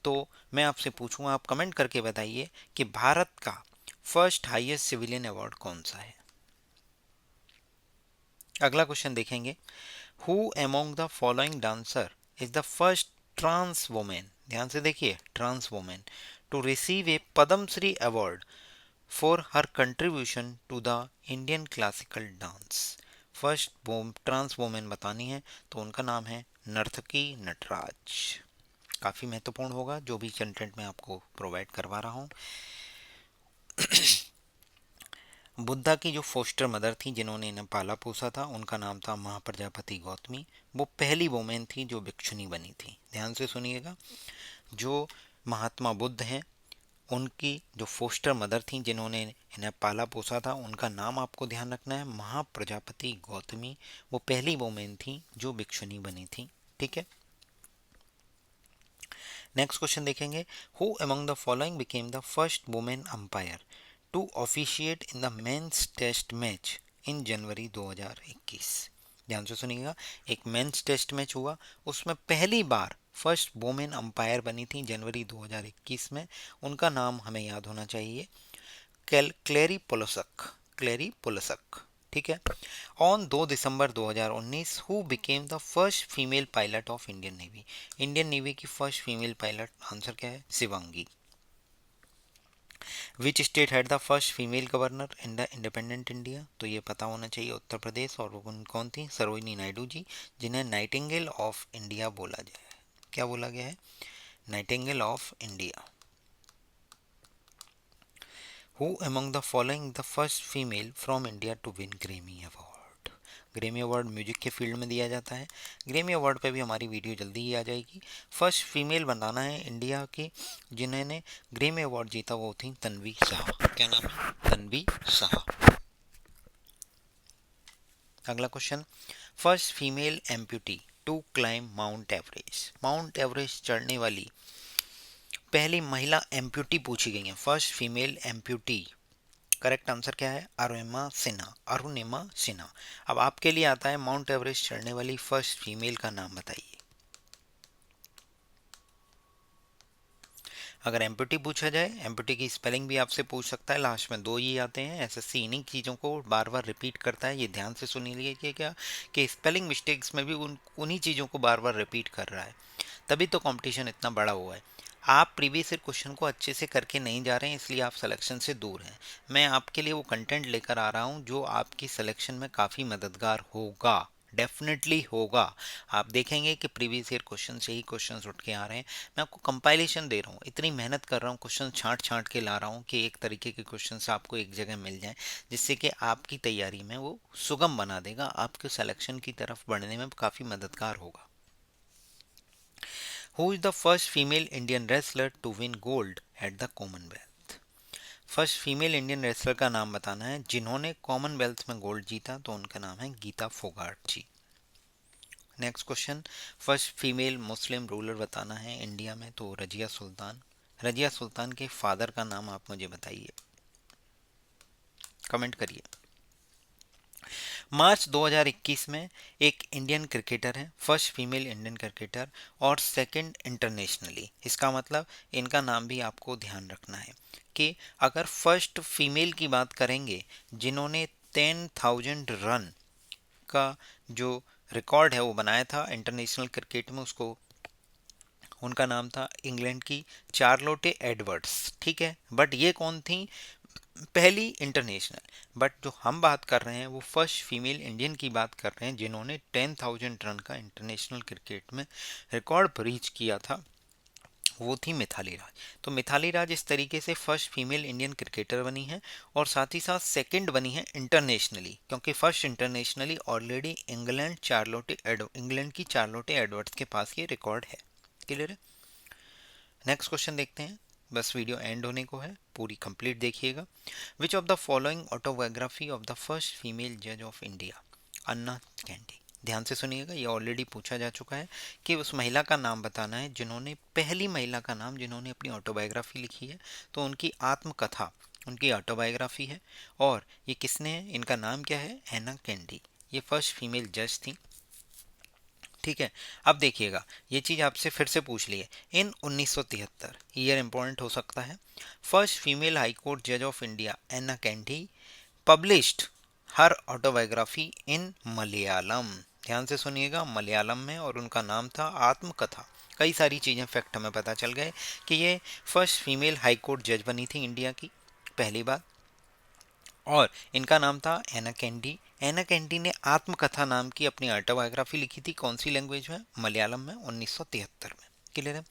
तो मैं आपसे पूछूंगा, आप कमेंट करके बताइए कि भारत का फर्स्ट हाईएस्ट सिविलियन अवार्ड कौन सा है। अगला क्वेश्चन देखेंगे, who among the following dancer is the first trans women, ध्यान से देखिए, trans women to receive a Padma Shri award for her contribution to the Indian classical dance. First trans women बतानी है, तो उनका नाम है नर्तकी नटराज। काफ़ी महत्वपूर्ण होगा जो भी कंटेंट मैं आपको प्रोवाइड करवा रहा हूँ। बुद्धा की जो फोस्टर मदर थी जिन्होंने इन्हें पाला पोसा था, उनका नाम था महाप्रजापति गौतमी। वो पहली वुमेन थी जो भिक्षुनी बनी थी। ध्यान से सुनिएगा, जो महात्मा बुद्ध हैं उनकी जो फोस्टर मदर थी जिन्होंने इन्हें पाला पोसा था, उनका नाम आपको ध्यान रखना है महाप्रजापति गौतमी। वो पहली वुमेन थी जो भिक्षुनी बनी थी। ठीक है, नेक्स्ट क्वेश्चन देखेंगे, who among the following became the first women umpire to officiate in the men's test match in January 2021। ध्यान से सुनिएगा, एक मेंस टेस्ट मैच हुआ, उसमें पहली बार फर्स्ट वुमेन अंपायर बनी थी जनवरी 2021 में। उनका नाम हमें याद होना चाहिए, क्लेरी पोलोसक। क्लेरी पोलोसक। ठीक है, on 2 December 2019 who became the first female pilot of Indian navy. Indian navy की फर्स्ट फीमेल पायलट, आंसर क्या है, Shivangi. Which state had the first female governor in the independent India, तो ये पता होना चाहिए, उत्तर प्रदेश। और वो कौन थी, सरोजिनी नायडू जी, जिन्हें नाइटिंगेल ऑफ इंडिया बोला जाए। क्या बोला गया है, nightingale of India. Who among the following the first female from India to win Grammy award. Grammy award music के फील्ड में दिया जाता है। ग्रेमी अवार्ड पे भी हमारी वीडियो जल्दी ही आ जाएगी। फर्स्ट फीमेल बनाना है इंडिया की जिन्होंने ग्रेमी अवार्ड जीता, वो थी तन्वी शाह। क्या नाम है, तन्वी शाह। अगला question, first female amputee to climb Mount Everest. Mount Everest चढ़ने वाली पहली महिला एम्प्यूटी पूछी गई है, first female amputee. Correct answer क्या है, अरुणिमा सिन्हा। अरुणिमा सिन्हा। अब आपके लिए आता है, माउंट एवरेस्ट चढ़ने वाली फर्स्ट फीमेल का नाम बताइए। अगर एम्प्यूटी पूछा जाए, एम्प्यूटी की स्पेलिंग भी आपसे पूछ सकता है, लास्ट में 2 ही आते हैं। एसएससी इन्हीं चीज़ों को बार बार रिपीट करता है, ये ध्यान से सुन लीजिए क्या, कि स्पेलिंग मिस्टेक्स में भी उन्हीं चीज़ों को बार बार रिपीट कर रहा है, तभी तो कंपटीशन इतना बड़ा हुआ है। आप प्रीवियस ईयर क्वेश्चन को अच्छे से करके नहीं जा रहे हैं, इसलिए आप सिलेक्शन से दूर हैं। मैं आपके लिए वो कंटेंट लेकर आ रहा हूँ जो आपकी सिलेक्शन में काफ़ी मददगार होगा, डेफिनेटली होगा। आप देखेंगे कि प्रीवियस ईयर क्वेश्चन से ही क्वेश्चन उठ के आ रहे हैं। मैं आपको कंपाइलेशन दे रहा हूँ, इतनी मेहनत कर रहा हूँ, क्वेश्चन छांट छांट के ला रहा हूँ कि एक तरीके के क्वेश्चन आपको एक जगह मिल जाए, जिससे कि आपकी तैयारी में वो सुगम बना देगा, आपके सिलेक्शन की तरफ बढ़ने में काफ़ी मददगार होगा। Who is the first female Indian wrestler to win gold at the Commonwealth? First female Indian wrestler का नाम बताना है जिन्होंने कॉमनवेल्थ में गोल्ड जीता, तो उनका नाम है Geeta Phogat ji. Next question, first female Muslim ruler बताना है इंडिया में, तो रजिया सुल्तान। रजिया सुल्तान के फादर का नाम आप मुझे बताइए, कमेंट करिए। मार्च 2021 में एक इंडियन क्रिकेटर है, फर्स्ट फीमेल इंडियन क्रिकेटर और सेकंड इंटरनेशनली। इसका मतलब इनका नाम भी आपको ध्यान रखना है कि अगर फर्स्ट फीमेल की बात करेंगे जिन्होंने 10,000 रन का जो रिकॉर्ड है वो बनाया था इंटरनेशनल क्रिकेट में, उसको उनका नाम था इंग्लैंड की चार्लोटे एडवर्ड्स। ठीक है, बट ये कौन थी? पहली इंटरनेशनल। बट जो हम बात कर रहे हैं वो फर्स्ट फीमेल इंडियन की बात कर रहे हैं जिन्होंने 10,000 रन का इंटरनेशनल क्रिकेट में रिकॉर्ड ब्रीच किया था, वो थी मिथाली राज। तो मिथाली राज इस तरीके से फर्स्ट फीमेल इंडियन क्रिकेटर बनी है और साथ ही साथ सेकंड बनी है इंटरनेशनली, क्योंकि फर्स्ट इंटरनेशनली ऑलरेडी इंग्लैंड की चार्लोटे एडवर्ड्स के पास ये रिकॉर्ड है। क्लियर है? नेक्स्ट क्वेश्चन देखते हैं, बस वीडियो एंड होने को है, पूरी कंप्लीट देखिएगा। विच of the following autobiography of the first female जज ऑफ इंडिया? Anna candy. ध्यान से सुनिएगा, ये ऑलरेडी पूछा जा चुका है कि उस महिला का नाम बताना है जिन्होंने, पहली महिला का नाम जिन्होंने अपनी ऑटोबायोग्राफी लिखी है, तो उनकी आत्मकथा उनकी ऑटोबायोग्राफी है। और ये किसने है? इनका नाम क्या है? एना कैंडी। ये फर्स्ट फीमेल जज थी। ठीक है, अब देखिएगा, ये चीज़ आपसे फिर से पूछ ली है। इन 1973, ईयर इंपॉर्टेंट हो सकता है, फर्स्ट फीमेल हाई कोर्ट जज of India Anna Chandy published her autobiography in Malayalam. ध्यान से सुनिएगा, मलयालम में, और उनका नाम था आत्मकथा। कई सारी चीज़ें फैक्ट हमें पता चल गए कि ये फर्स्ट फीमेल हाई कोर्ट जज बनी थी इंडिया की, पहली बात। और इनका नाम था एना कैंडी। एना कैंडी ने आत्मकथा नाम की अपनी ऑटोबायोग्राफी लिखी थी, कौन सी लैंग्वेज में? मलयालम में, 1973 में। क्लियर है?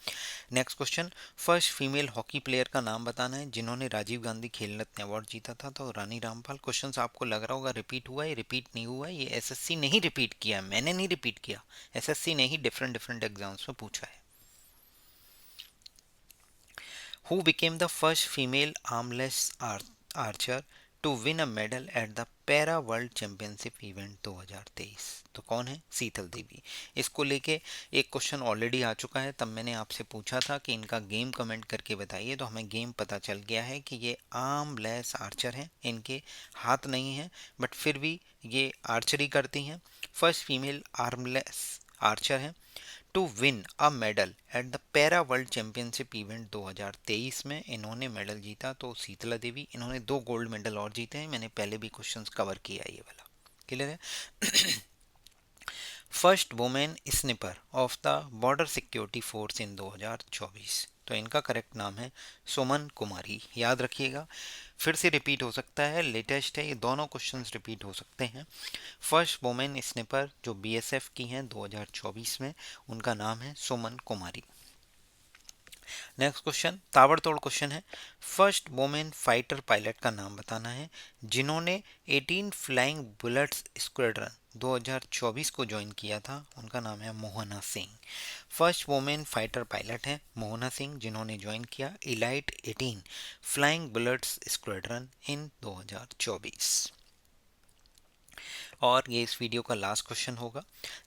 Next question, first female hockey player का नाम बताना है जिन्होंने राजीव गांधी खेल रत्न अवार्ड जीता था, तो रानी रामपाल। क्वेश्चन आपको लग रहा होगा रिपीट हुआ है, रिपीट नहीं हुआ है, ये एसएससी ने ही रिपीट किया है, मैंने नहीं रिपीट किया, एसएससी ने ही डिफरेंट डिफरेंट एग्जाम्स में पूछा है। Who became the first female armless archer to win a medal at the para world championship event 2023? तो कौन है? शीतल देवी। इसको लेके एक क्वेश्चन ऑलरेडी आ चुका है, तब मैंने आपसे पूछा था कि इनका गेम कमेंट करके बताइए, तो हमें गेम पता चल गया है कि ये आर्मलेस आर्चर हैं, इनके हाथ नहीं हैं बट फिर भी ये आर्चरी करती हैं। फर्स्ट फीमेल आर्मलेस आर्चर हैं to win a medal at the para world championship event 2023 में इन्होंने मेडल जीता, तो शीतला देवी। इन्होंने 2 गोल्ड मेडल और जीते हैं, मैंने पहले भी क्वेश्चंस कवर किया ये वाला। क्लियर है? First women sniper of the border security force in 2024, तो इनका करेक्ट नाम है सुमन कुमारी। याद रखिएगा, फिर से रिपीट हो सकता है, लेटेस्ट है, ये दोनों क्वेश्चंस रिपीट हो सकते हैं। फर्स्ट वुमेन स्निपर जो बीएसएफ की हैं 2024 में, उनका नाम है सुमन कुमारी। नेक्स्ट क्वेश्चन ताबड़तोड़ क्वेश्चन है, फर्स्ट वुमेन फाइटर पायलट का नाम बताना है जिन्होंने 18 फ्लाइंग बुलेट्स स्क्वाड्रन 2024 को ज्वाइन किया था, उनका नाम है Mohana Singh. First women fighter pilot है मोहना सिंह जिन्होंने ज्वाइन किया elite 18 flying bullets squadron in 2024। और ये इस वीडियो का लास्ट क्वेश्चन होगा,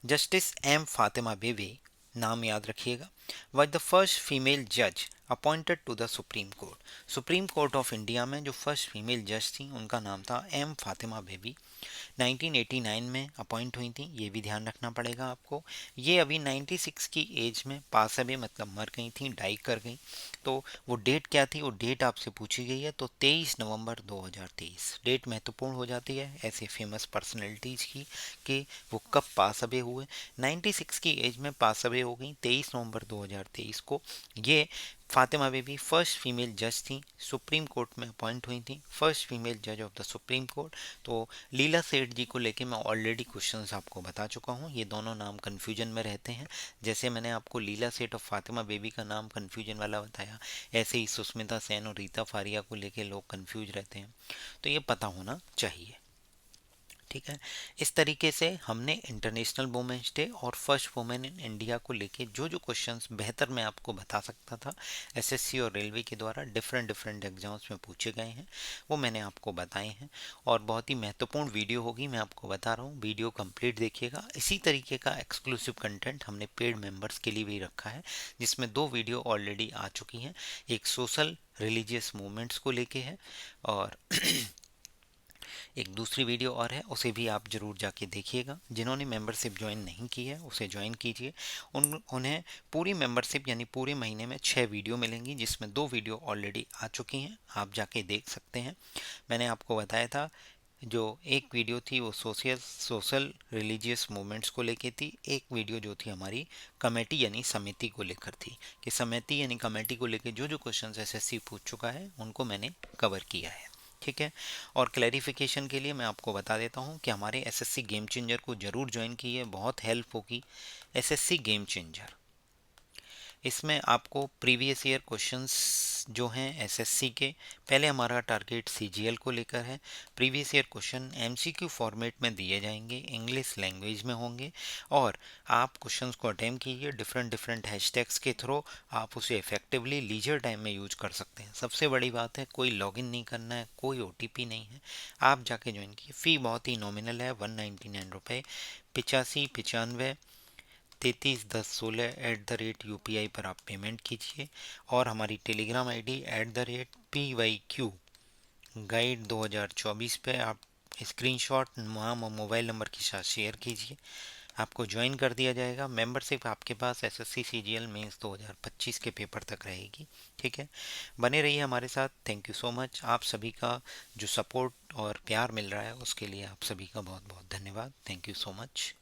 जस्टिस एम फातिमा बेबी, नाम याद रखिएगा, वाज द फर्स्ट फीमेल जज appointed to the supreme court. Supreme court of India में जो फर्स्ट फीमेल जज थी उनका नाम था एम फातिमा बेबी। 1989 में अपॉइंट हुई थी, ये भी ध्यान रखना पड़ेगा आपको। ये अभी 96 की एज में पास अवे, मतलब मर गई थी, डाई कर गई। तो वो डेट क्या थी, वो डेट आपसे पूछी गई है, तो 23 नवंबर 2023 डेट महत्वपूर्ण हो जाती है ऐसे फेमस पर्सनैलिटीज़ की कि वो कब पास अवे हुए। 96 की एज में पास अवे हो गई 23 नवंबर 2023 को। ये फातिमा बीबी फर्स्ट फीमेल जज थी, सुप्रीम कोर्ट में अपॉइंट हुई थी, फर्स्ट फीमेल जज ऑफ द सुप्रीम कोर्ट। तो लीला सेठ जी को लेके मैं ऑलरेडी क्वेश्चंस आपको बता चुका हूँ, ये दोनों नाम कन्फ्यूजन में रहते हैं। जैसे मैंने आपको लीला सेठ और फातिमा बेबी का नाम कन्फ्यूजन वाला बताया, ऐसे ही सुष्मिता सेन और रीता फारिया को लेके लोग कन्फ्यूज रहते हैं, तो ये पता होना चाहिए। ठीक है, इस तरीके से हमने इंटरनेशनल वुमेन्स डे और फर्स्ट वुमेन इन इंडिया को लेके जो जो क्वेश्चंस बेहतर मैं आपको बता सकता था एसएससी और रेलवे के द्वारा डिफरेंट डिफरेंट एग्जाम्स में पूछे गए हैं, वो मैंने आपको बताए हैं। और बहुत ही महत्वपूर्ण वीडियो होगी, मैं आपको बता रहा हूँ, वीडियो कंप्लीट देखिएगा। इसी तरीके का एक्सक्लूसिव कंटेंट हमने पेड मेंबर्स के लिए भी रखा है, जिसमें 2 वीडियो ऑलरेडी आ चुकी हैं। एक सोशल रिलीजियस मूवमेंट्स को लेके है, और एक दूसरी वीडियो और है, उसे भी आप जरूर जाके देखिएगा। जिन्होंने मेंबरशिप ज्वाइन नहीं की है उसे ज्वाइन कीजिए। उन्हें पूरी मेंबरशिप यानी पूरे महीने में 6 वीडियो मिलेंगी, जिसमें 2 वीडियो ऑलरेडी आ चुकी हैं, आप जाके देख सकते हैं। मैंने आपको बताया था, जो एक वीडियो थी वो सोशल रिलीजियस मूवमेंट्स को लेके थी, एक वीडियो जो थी हमारी कमेटी यानी समिति को लेकर थी, कि समिति यानी कमेटी को लेकर जो जो क्वेश्चन एसएससी पूछ चुका है उनको मैंने कवर किया है। ठीक है, और क्लैरिफिकेशन के लिए मैं आपको बता देता हूँ कि हमारे एसएससी गेम चेंजर को ज़रूर ज्वाइन कीजिए, बहुत हेल्प होगी। एसएससी गेम चेंजर, इसमें आपको प्रीवियस ईयर क्वेश्चंस जो हैं एसएससी के, पहले हमारा टारगेट सीजीएल को लेकर है। Previous year question MCQ format में दिए जाएंगे, इंग्लिश लैंग्वेज में होंगे, और आप क्वेश्चंस को अटेम्प्ट कीजिए डिफरेंट डिफरेंट हैशटैग्स के थ्रू। आप उसे इफेक्टिवली लीजर टाइम में यूज कर सकते हैं। सबसे बड़ी बात है, कोई लॉगिन नहीं करना है, कोई ओटीपी नहीं है, आप जाके ज्वाइन कीजिए। फ़ी बहुत ही नॉमिनल है, 199 रुपये। 85 95 33 10 16 पर आप पेमेंट कीजिए। और हमारी टेलीग्राम आईडी @PYQ गाइड 2024 पे आप स्क्रीनशॉट नाम और मोबाइल नंबर के साथ शेयर कीजिए, आपको ज्वाइन कर दिया जाएगा। मेंबरशिप आपके पास एसएससी सीजीएल मेंस 2025 के पेपर तक रहेगी। ठीक है, बने रहिए हमारे साथ। Thank you so much. आप सभी का जो सपोर्ट और प्यार मिल रहा है उसके लिए आप सभी का बहुत बहुत धन्यवाद। Thank you so much.